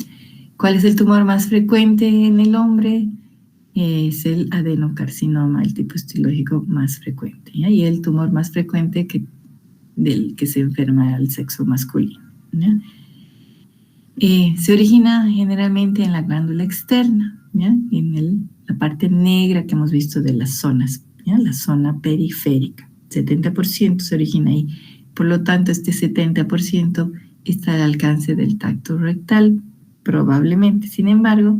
¿Cuál es el tumor más frecuente en el hombre? Es el adenocarcinoma, el tipo histológico más frecuente, ¿ya? Y el tumor más frecuente del que se enferma al sexo masculino, ¿ya? Se origina generalmente en la glándula externa, ¿ya? En la parte negra que hemos visto de las zonas, ¿ya? La zona periférica, 70% se origina ahí. Por lo tanto, este 70% está al alcance del tacto rectal, probablemente. Sin embargo,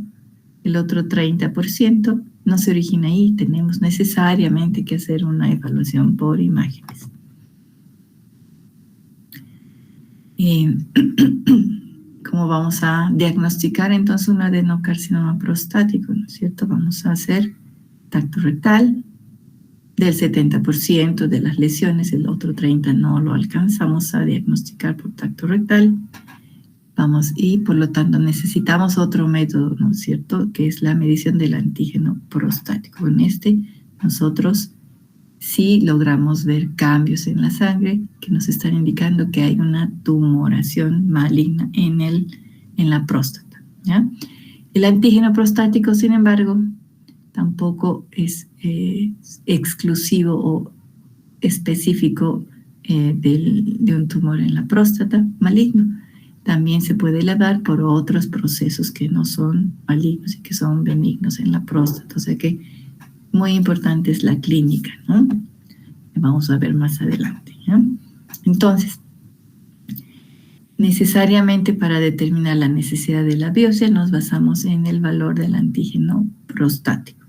el otro 30% no se origina ahí. Tenemos necesariamente que hacer una evaluación por imágenes. ¿Cómo vamos a diagnosticar entonces un adenocarcinoma prostático? ¿No es cierto? Vamos a hacer tacto rectal. Del 70% de las lesiones, el otro 30% no lo alcanzamos a diagnosticar por tacto rectal. Y por lo tanto necesitamos otro método, ¿no es cierto?, que es la medición del antígeno prostático. Con nosotros sí logramos ver cambios en la sangre que nos están indicando que hay una tumoración maligna en la próstata, ¿ya? El antígeno prostático, sin embargo, tampoco es exclusivo o específico de un tumor en la próstata maligno. También se puede elevar por otros procesos que no son malignos y que son benignos en la próstata. O sea que muy importante es la clínica, ¿no? Vamos a ver más adelante, ¿ya? Entonces, necesariamente para determinar la necesidad de la biopsia nos basamos en el valor del antígeno prostático.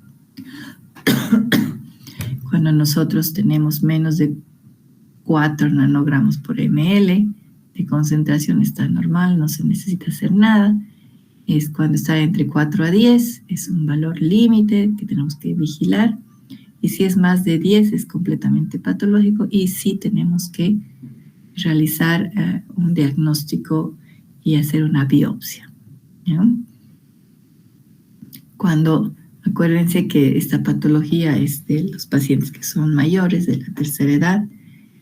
Cuando nosotros tenemos menos de 4 nanogramos por ml de concentración, está normal, no se necesita hacer nada. Es cuando está entre 4 a 10, es un valor límite que tenemos que vigilar. Y si es más de 10, es completamente patológico y sí tenemos que realizar un diagnóstico y hacer una biopsia, ¿ya? Cuando, acuérdense que esta patología es de los pacientes que son mayores, de la tercera edad.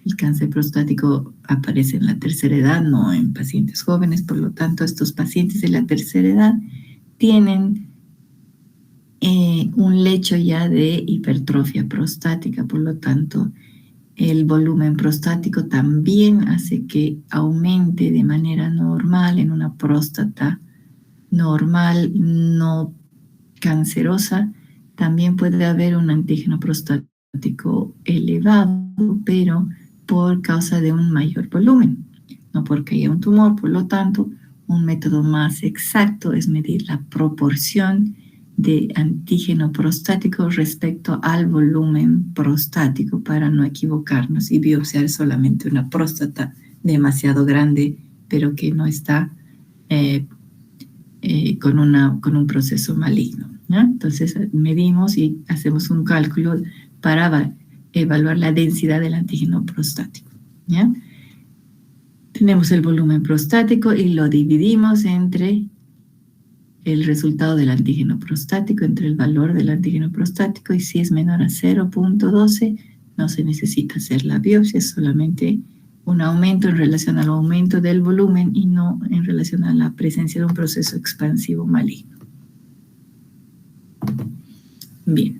El cáncer prostático aparece en la tercera edad, no en pacientes jóvenes. Por lo tanto, estos pacientes de la tercera edad tienen un lecho ya de hipertrofia prostática. Por lo tanto, el volumen prostático también hace que aumente de manera normal en una próstata normal, no cancerosa. También puede haber un antígeno prostático elevado, pero por causa de un mayor volumen, no porque haya un tumor. Por lo tanto, un método más exacto es medir la proporción de antígeno prostático respecto al volumen prostático para no equivocarnos y biopsiar solamente una próstata demasiado grande, pero que no está con un proceso maligno, ¿no? Entonces medimos y hacemos un cálculo para evaluar la densidad del antígeno prostático, ¿ya? Tenemos el volumen prostático y lo dividimos entre el resultado del antígeno prostático, entre el valor del antígeno prostático, y si es menor a 0.12 no se necesita hacer la biopsia, es solamente un aumento en relación al aumento del volumen y no en relación a la presencia de un proceso expansivo maligno. Bien.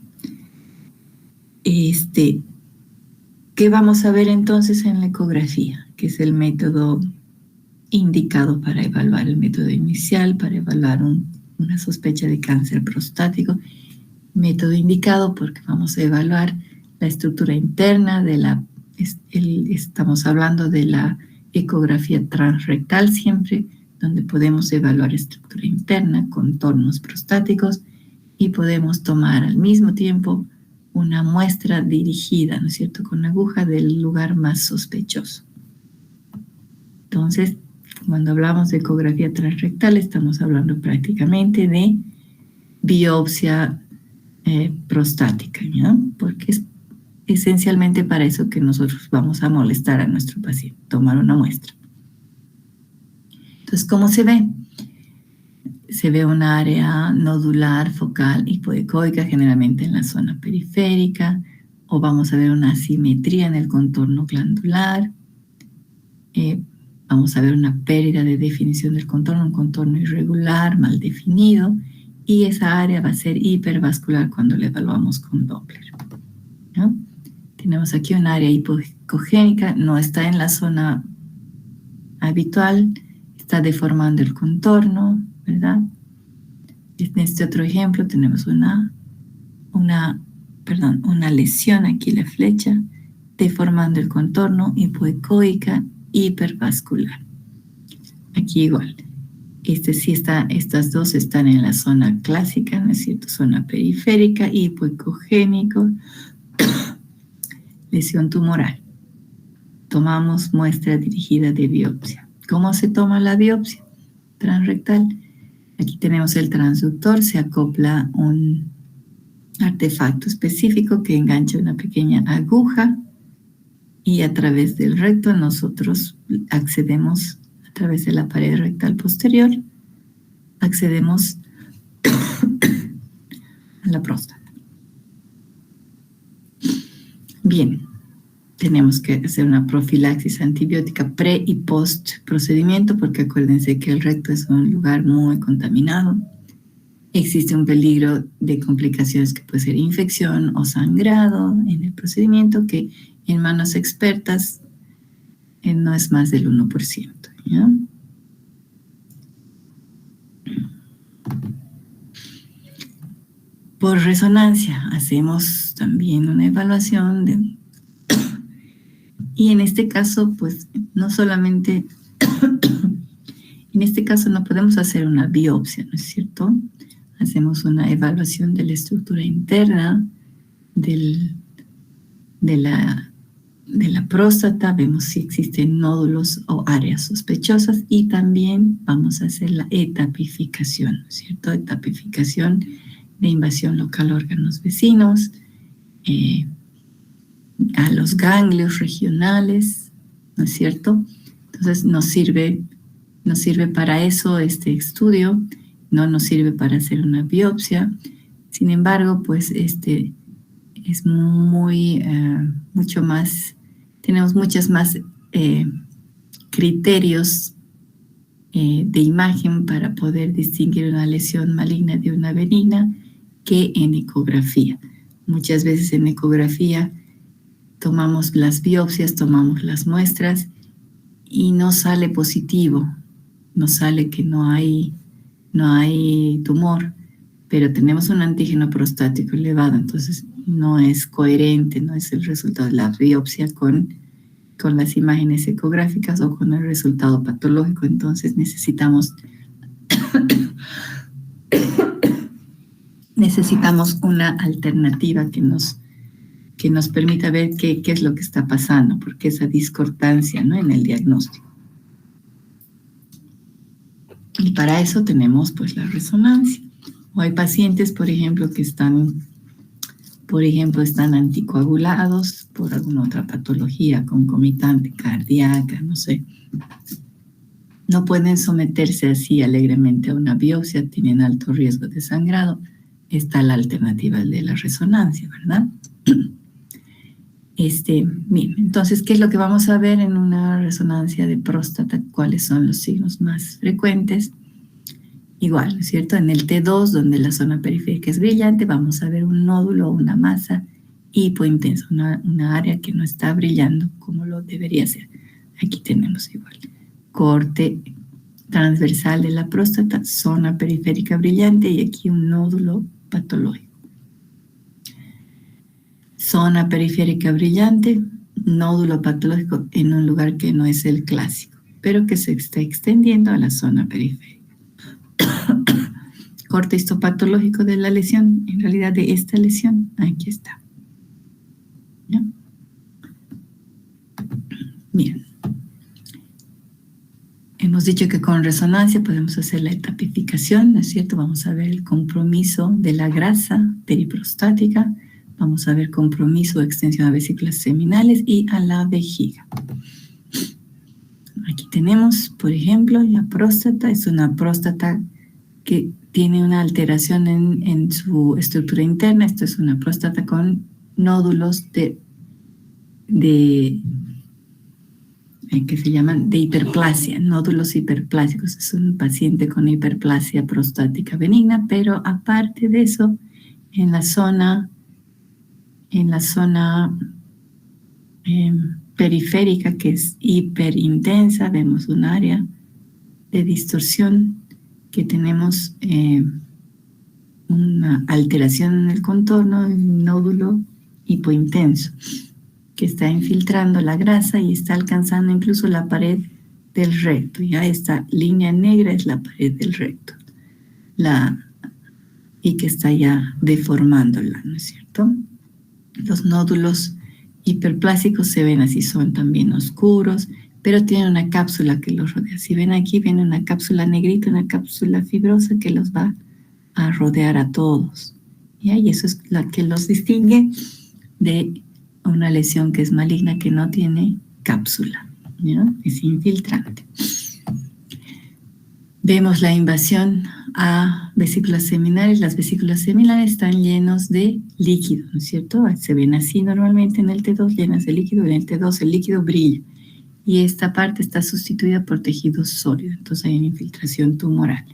¿Qué vamos a ver entonces en la ecografía? Que es el método indicado para evaluar, el método inicial para evaluar una sospecha de cáncer prostático. Método indicado porque vamos a evaluar la estructura interna de estamos hablando de la ecografía transrectal siempre, donde podemos evaluar estructura interna, contornos prostáticos, y podemos tomar al mismo tiempo una muestra dirigida, ¿no es cierto?, con aguja del lugar más sospechoso. Entonces, cuando hablamos de ecografía transrectal, estamos hablando prácticamente de biopsia prostática, ¿no? Porque es esencialmente para eso que nosotros vamos a molestar a nuestro paciente, tomar una muestra. Entonces, ¿cómo se ve? Se ve una área nodular, focal, hipoecoica, generalmente en la zona periférica, o vamos a ver una asimetría en el contorno glandular. Vamos a ver una pérdida de definición del contorno, un contorno irregular, mal definido, y esa área va a ser hipervascular cuando la evaluamos con Doppler, ¿no? Tenemos aquí un área hipoecogénica, no está en la zona habitual, está deformando el contorno, ¿verdad? En este otro ejemplo tenemos una lesión, aquí la flecha, deformando el contorno, hipoecoica, hipervascular. Aquí igual. Estas dos están en la zona clásica, ¿no es cierto? Zona periférica, hipoecogénico, lesión tumoral. Tomamos muestra dirigida de biopsia. ¿Cómo se toma la biopsia transrectal? Aquí tenemos el transductor, se acopla un artefacto específico que engancha una pequeña aguja y a través del recto nosotros accedemos, a través de la pared rectal posterior, accedemos a la próstata. Bien, tenemos que hacer una profilaxis antibiótica pre y post procedimiento porque acuérdense que el recto es un lugar muy contaminado. Existe un peligro de complicaciones que puede ser infección o sangrado en el procedimiento que en manos expertas no es más del 1%, ¿ya? Por resonancia hacemos también una evaluación y en este caso, pues no solamente, en este caso no podemos hacer una biopsia, ¿no es cierto? Hacemos una evaluación de la estructura interna de la próstata, vemos si existen nódulos o áreas sospechosas y también vamos a hacer la etapificación, ¿no es cierto? Etapificación de invasión local a órganos vecinos, a los ganglios regionales, ¿no es cierto? Entonces nos sirve para eso este estudio no nos sirve para hacer una biopsia. Sin embargo, pues es mucho más, tenemos muchas más criterios de imagen para poder distinguir una lesión maligna de una benigna que en ecografía. Muchas veces en ecografía tomamos las biopsias, tomamos las muestras y no sale positivo, no sale que no hay tumor, pero tenemos un antígeno prostático elevado, entonces no es coherente, no es el resultado de la biopsia con las imágenes ecográficas o con el resultado patológico. Entonces necesitamos una alternativa que nos permita ver qué es lo que está pasando, porque esa discordancia, ¿no?, en el diagnóstico. Y para eso tenemos pues la resonancia. O hay pacientes, por ejemplo, que están anticoagulados por alguna otra patología concomitante, cardíaca, no sé. No pueden someterse así alegremente a una biopsia, tienen alto riesgo de sangrado. Está la alternativa de la resonancia, ¿verdad? Bien, entonces, ¿qué es lo que vamos a ver en una resonancia de próstata? ¿Cuáles son los signos más frecuentes? Igual, ¿no es cierto? En el T2, donde la zona periférica es brillante, vamos a ver un nódulo o una masa hipointensa, una área que no está brillando como lo debería ser. Aquí tenemos igual. Corte transversal de la próstata, zona periférica brillante y aquí un nódulo patológico. Zona periférica brillante, nódulo patológico en un lugar que no es el clásico, pero que se está extendiendo a la zona periférica. Corte histopatológico de la lesión, en realidad de esta lesión, aquí está. ¿Ya? Bien. Hemos dicho que con resonancia podemos hacer la etapificación, ¿no es cierto? Vamos a ver el compromiso de la grasa periprostática, vamos a ver compromiso o extensión a vesículas seminales y a la vejiga. Aquí tenemos, por ejemplo, la próstata. Es una próstata que tiene una alteración en su estructura interna. Esto es una próstata con nódulos que se llaman de hiperplasia, nódulos hiperplásicos. Es un paciente con hiperplasia prostática benigna, pero aparte de eso, en la zona periférica, que es hiperintensa, vemos un área de distorsión que tenemos una alteración en el contorno, un nódulo hipointenso que está infiltrando la grasa y está alcanzando incluso la pared del recto. Ya esta línea negra es la pared del recto y que está ya deformándola, ¿no es cierto? Los nódulos hiperplásicos se ven así, son también oscuros, pero tienen una cápsula que los rodea. Si ven aquí, ven una cápsula negrita, una cápsula fibrosa que los va a rodear a todos. Y eso es la que los distingue de una lesión que es maligna, que no tiene cápsula, ¿no? Es infiltrante. Vemos la invasión a vesículas seminales. Las vesículas seminales están llenos de líquido, ¿no es cierto? Se ven así normalmente en el T2, llenas de líquido. En el T2 el líquido brilla y esta parte está sustituida por tejido sólido. Entonces hay una infiltración tumoral.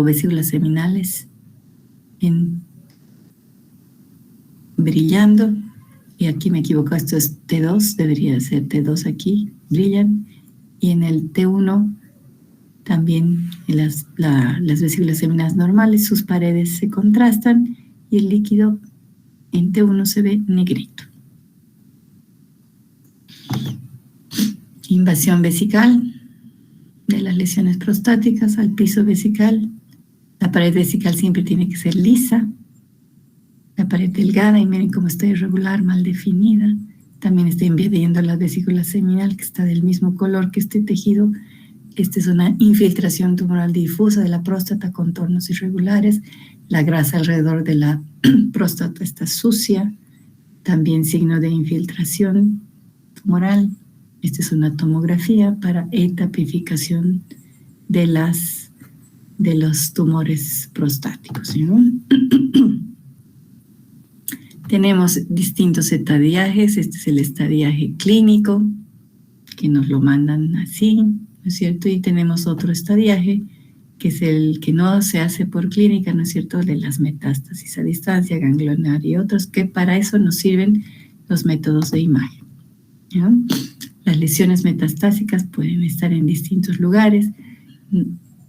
Vesículas seminales brillando. Y aquí me equivoco, esto es T2, debería ser T2 aquí, brillan. Y en el T1 también las vesículas seminales normales, sus paredes se contrastan y el líquido en T1 se ve negrito. Invasión vesical de las lesiones prostáticas al piso vesical. La pared vesical siempre tiene que ser lisa. La pared delgada, y miren cómo está irregular, mal definida. También está invadiendo la vesícula seminal, que está del mismo color que este tejido. Esta es una infiltración tumoral difusa de la próstata, contornos irregulares. La grasa alrededor de la próstata está sucia. También signo de infiltración tumoral. Esta es una tomografía para etapificación de los tumores prostáticos, ¿no? Tenemos distintos estadiajes. Este es el estadiaje clínico, que nos lo mandan así, ¿no es cierto? Y tenemos otro estadiaje, que es el que no se hace por clínica, ¿no es cierto?, de las metástasis a distancia, ganglionar y otros, que para eso nos sirven los métodos de imagen, ¿no? Las lesiones metastásicas pueden estar en distintos lugares.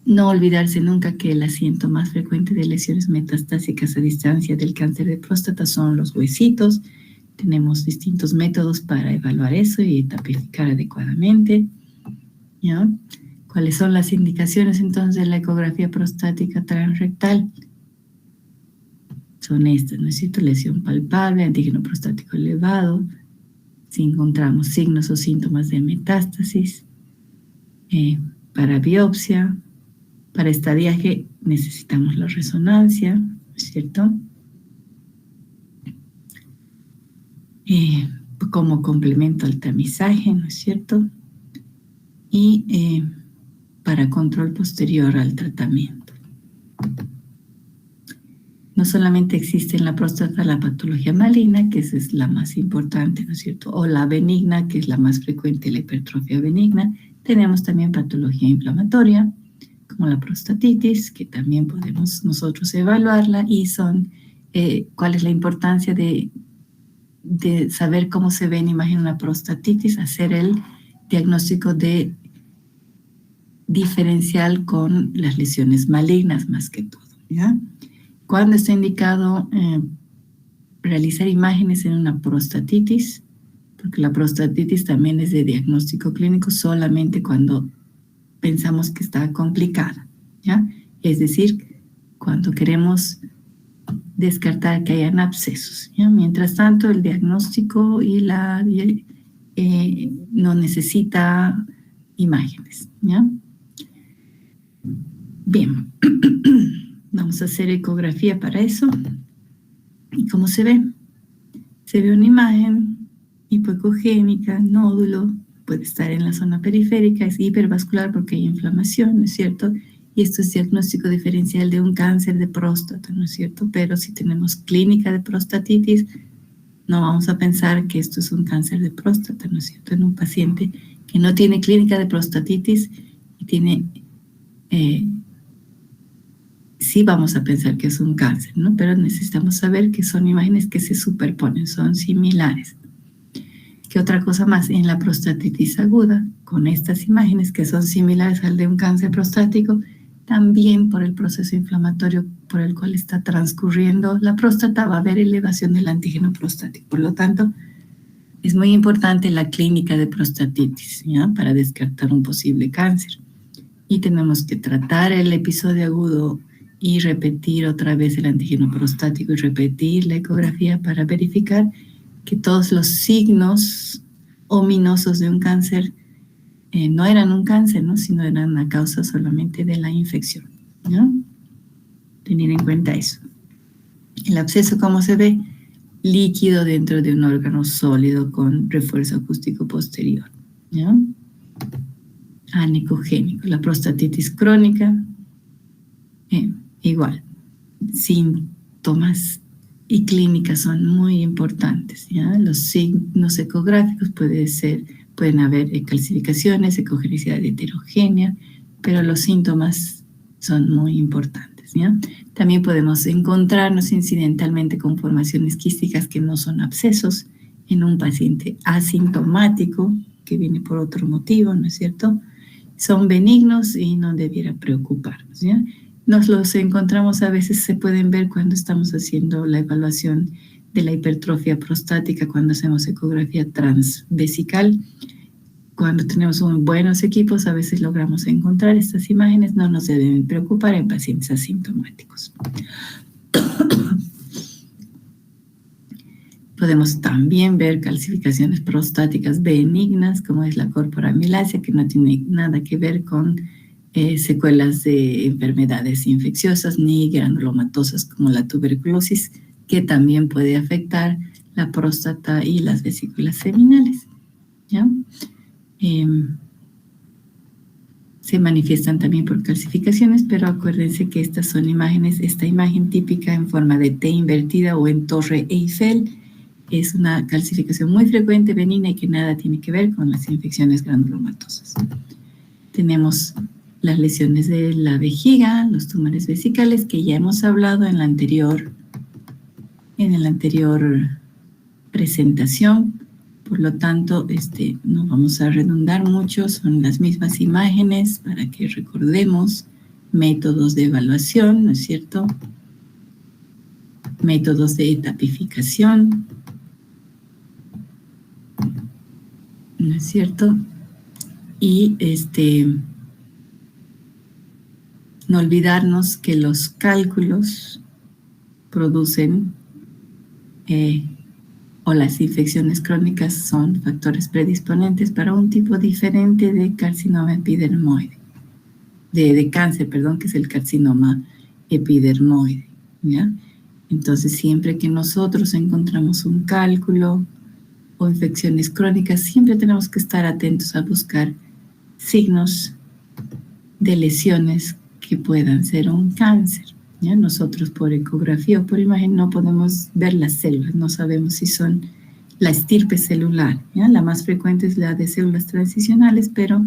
No olvidarse nunca que el asiento más frecuente de lesiones metastásicas a distancia del cáncer de próstata son los huesitos. Tenemos distintos métodos para evaluar eso y tapificar adecuadamente, ¿ya? ¿Cuáles son las indicaciones entonces de la ecografía prostática transrectal? Son estas, ¿no es cierto? Lesión palpable, antígeno prostático elevado, si encontramos signos o síntomas de metástasis, para biopsia, para estadiaje necesitamos la resonancia, ¿no es cierto? Como complemento al tamizaje, ¿no es cierto? Y para control posterior al tratamiento. No solamente existe en la próstata la patología maligna, que esa es la más importante, ¿no es cierto? O la benigna, que es la más frecuente, la hipertrofia benigna. Tenemos también patología inflamatoria, como la prostatitis, que también podemos nosotros evaluarla, y son, ¿cuál es la importancia de saber cómo se ve en imagen una prostatitis? Hacer el diagnóstico de diferencial con las lesiones malignas más que todo, ¿ya? ¿Cuándo está indicado realizar imágenes en una prostatitis? Porque la prostatitis también es de diagnóstico clínico solamente cuando pensamos que está complicada, ¿ya? Es decir, cuando queremos descartar que hayan abscesos, ¿ya? Mientras tanto, el diagnóstico y no necesita imágenes, ¿ya? Bien, vamos a hacer ecografía para eso. ¿Y cómo se ve? Se ve una imagen hipoecogénica, nódulo, puede estar en la zona periférica, es hipervascular porque hay inflamación, ¿no es cierto? Y esto es diagnóstico diferencial de un cáncer de próstata, ¿no es cierto? Pero si tenemos clínica de prostatitis, no vamos a pensar que esto es un cáncer de próstata, ¿no es cierto? En un paciente que no tiene clínica de prostatitis y tiene... sí vamos a pensar que es un cáncer, ¿no? Pero necesitamos saber que son imágenes que se superponen, son similares. ¿Qué otra cosa más? En la prostatitis aguda, con estas imágenes que son similares al de un cáncer prostático, también por el proceso inflamatorio por el cual está transcurriendo la próstata, va a haber elevación del antígeno prostático. Por lo tanto, es muy importante la clínica de prostatitis, ¿ya? Para descartar un posible cáncer. Y tenemos que tratar el episodio agudo y repetir otra vez el antígeno prostático y repetir la ecografía para verificar que todos los signos ominosos de un cáncer no eran un cáncer, ¿no? Sino eran a causa solamente de la infección, ¿no? Tener en cuenta eso. El absceso, ¿cómo se ve? Líquido dentro de un órgano sólido con refuerzo acústico posterior, ¿ya? Anecogénico. La prostatitis crónica, igual. Síntomas y clínicas son muy importantes, ¿ya? Los signos ecográficos pueden haber calcificaciones, ecogenicidad heterogénea, pero los síntomas son muy importantes, ¿ya? También podemos encontrarnos incidentalmente con formaciones quísticas que no son abscesos en un paciente asintomático que viene por otro motivo, ¿no es cierto? Son benignos y no debiera preocuparnos, ¿ya? Nos los encontramos, a veces se pueden ver cuando estamos haciendo la evaluación de la hipertrofia prostática, cuando hacemos ecografía transvesical. Cuando tenemos buenos equipos, a veces logramos encontrar estas imágenes, no nos deben preocupar en pacientes asintomáticos. Podemos también ver calcificaciones prostáticas benignas, como es la corporamilacia, que no tiene nada que ver con secuelas de enfermedades infecciosas ni granulomatosas como la tuberculosis, que también puede afectar la próstata y las vesículas seminales, ¿ya? se manifiestan también por calcificaciones, pero acuérdense que estas son imágenes, esta imagen típica en forma de T invertida o en torre Eiffel es una calcificación muy frecuente, benigna y que nada tiene que ver con las infecciones granulomatosas. Tenemos las lesiones de la vejiga, los tumores vesicales que ya hemos hablado en la anterior presentación. Por lo tanto, no vamos a redundar mucho, son las mismas imágenes para que recordemos métodos de evaluación, ¿no es cierto? Métodos de etapificación, ¿no es cierto? Y no olvidarnos que los cálculos producen o las infecciones crónicas son factores predisponentes para un tipo diferente de carcinoma epidermoide, de cáncer, perdón, que es el carcinoma epidermoide, ¿ya? Entonces, siempre que nosotros encontramos un cálculo o infecciones crónicas, siempre tenemos que estar atentos a buscar signos de lesiones que puedan ser un cáncer. ¿Ya? Nosotros por ecografía o por imagen no podemos ver las células, no sabemos si son la estirpe celular. ¿Ya? La más frecuente es la de células transicionales, pero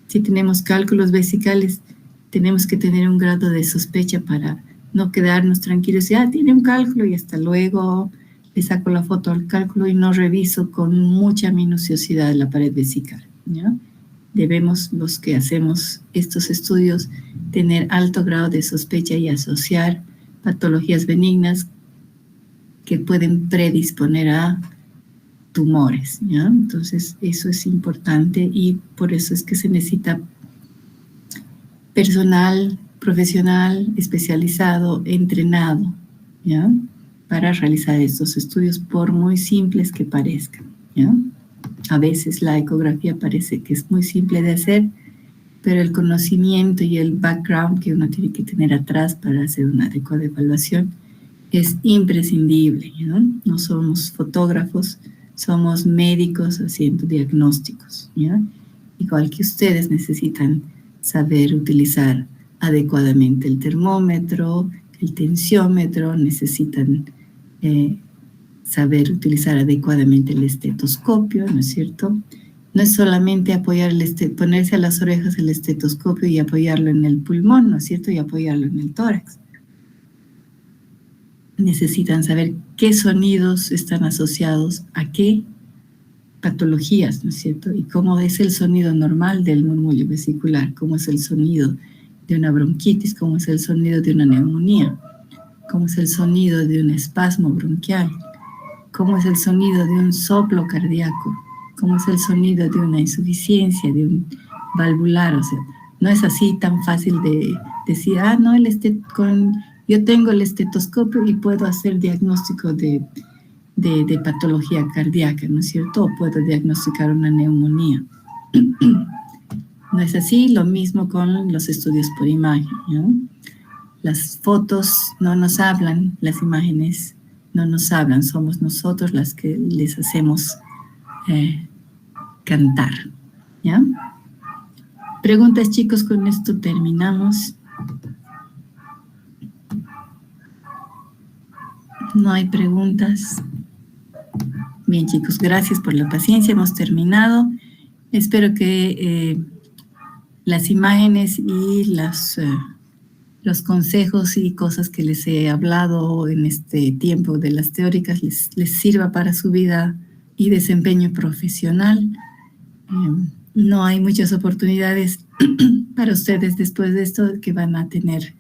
si tenemos cálculos vesicales, tenemos que tener un grado de sospecha para no quedarnos tranquilos. Ya tiene un cálculo y hasta luego le saco la foto al cálculo y no reviso con mucha minuciosidad la pared vesical. ¿Ya? Debemos, los que hacemos estos estudios, tener alto grado de sospecha y asociar patologías benignas que pueden predisponer a tumores, ¿ya? Entonces, eso es importante y por eso es que se necesita personal profesional especializado, entrenado, ¿ya? Para realizar estos estudios, por muy simples que parezcan, ¿ya? A veces la ecografía parece que es muy simple de hacer, pero el conocimiento y el background que uno tiene que tener atrás para hacer una adecuada evaluación es imprescindible, ¿no? No somos fotógrafos, somos médicos haciendo diagnósticos, ¿ya? Igual que ustedes necesitan saber utilizar adecuadamente el termómetro, el tensiómetro, necesitan saber utilizar adecuadamente el estetoscopio, ¿no es cierto? No es solamente apoyar ponerse a las orejas el estetoscopio y apoyarlo en el pulmón, ¿no es cierto? Y apoyarlo en el tórax. Necesitan saber qué sonidos están asociados a qué patologías, ¿no es cierto? Y cómo es el sonido normal del murmullo vesicular, cómo es el sonido de una bronquitis, cómo es el sonido de una neumonía, cómo es el sonido de un espasmo bronquial, cómo es el sonido de un soplo cardíaco, cómo es el sonido de una insuficiencia, de un valvular. O sea, no es así tan fácil de decir, no, yo tengo el estetoscopio y puedo hacer diagnóstico de patología cardíaca, ¿no es cierto? O puedo diagnosticar una neumonía. No es así, lo mismo con los estudios por imagen, ¿no? Las fotos no nos hablan, las imágenes no nos hablan, somos nosotros las que les hacemos cantar, ¿ya? Preguntas, chicos, con esto terminamos. No hay preguntas. Bien, chicos, gracias por la paciencia, hemos terminado. Espero que las imágenes y los consejos y cosas que les he hablado en este tiempo de las teóricas les sirva para su vida y desempeño profesional. No hay muchas oportunidades para ustedes después de esto que van a tener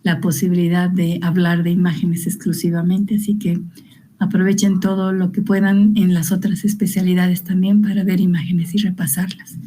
la posibilidad de hablar de imágenes exclusivamente, así que aprovechen todo lo que puedan en las otras especialidades también para ver imágenes y repasarlas.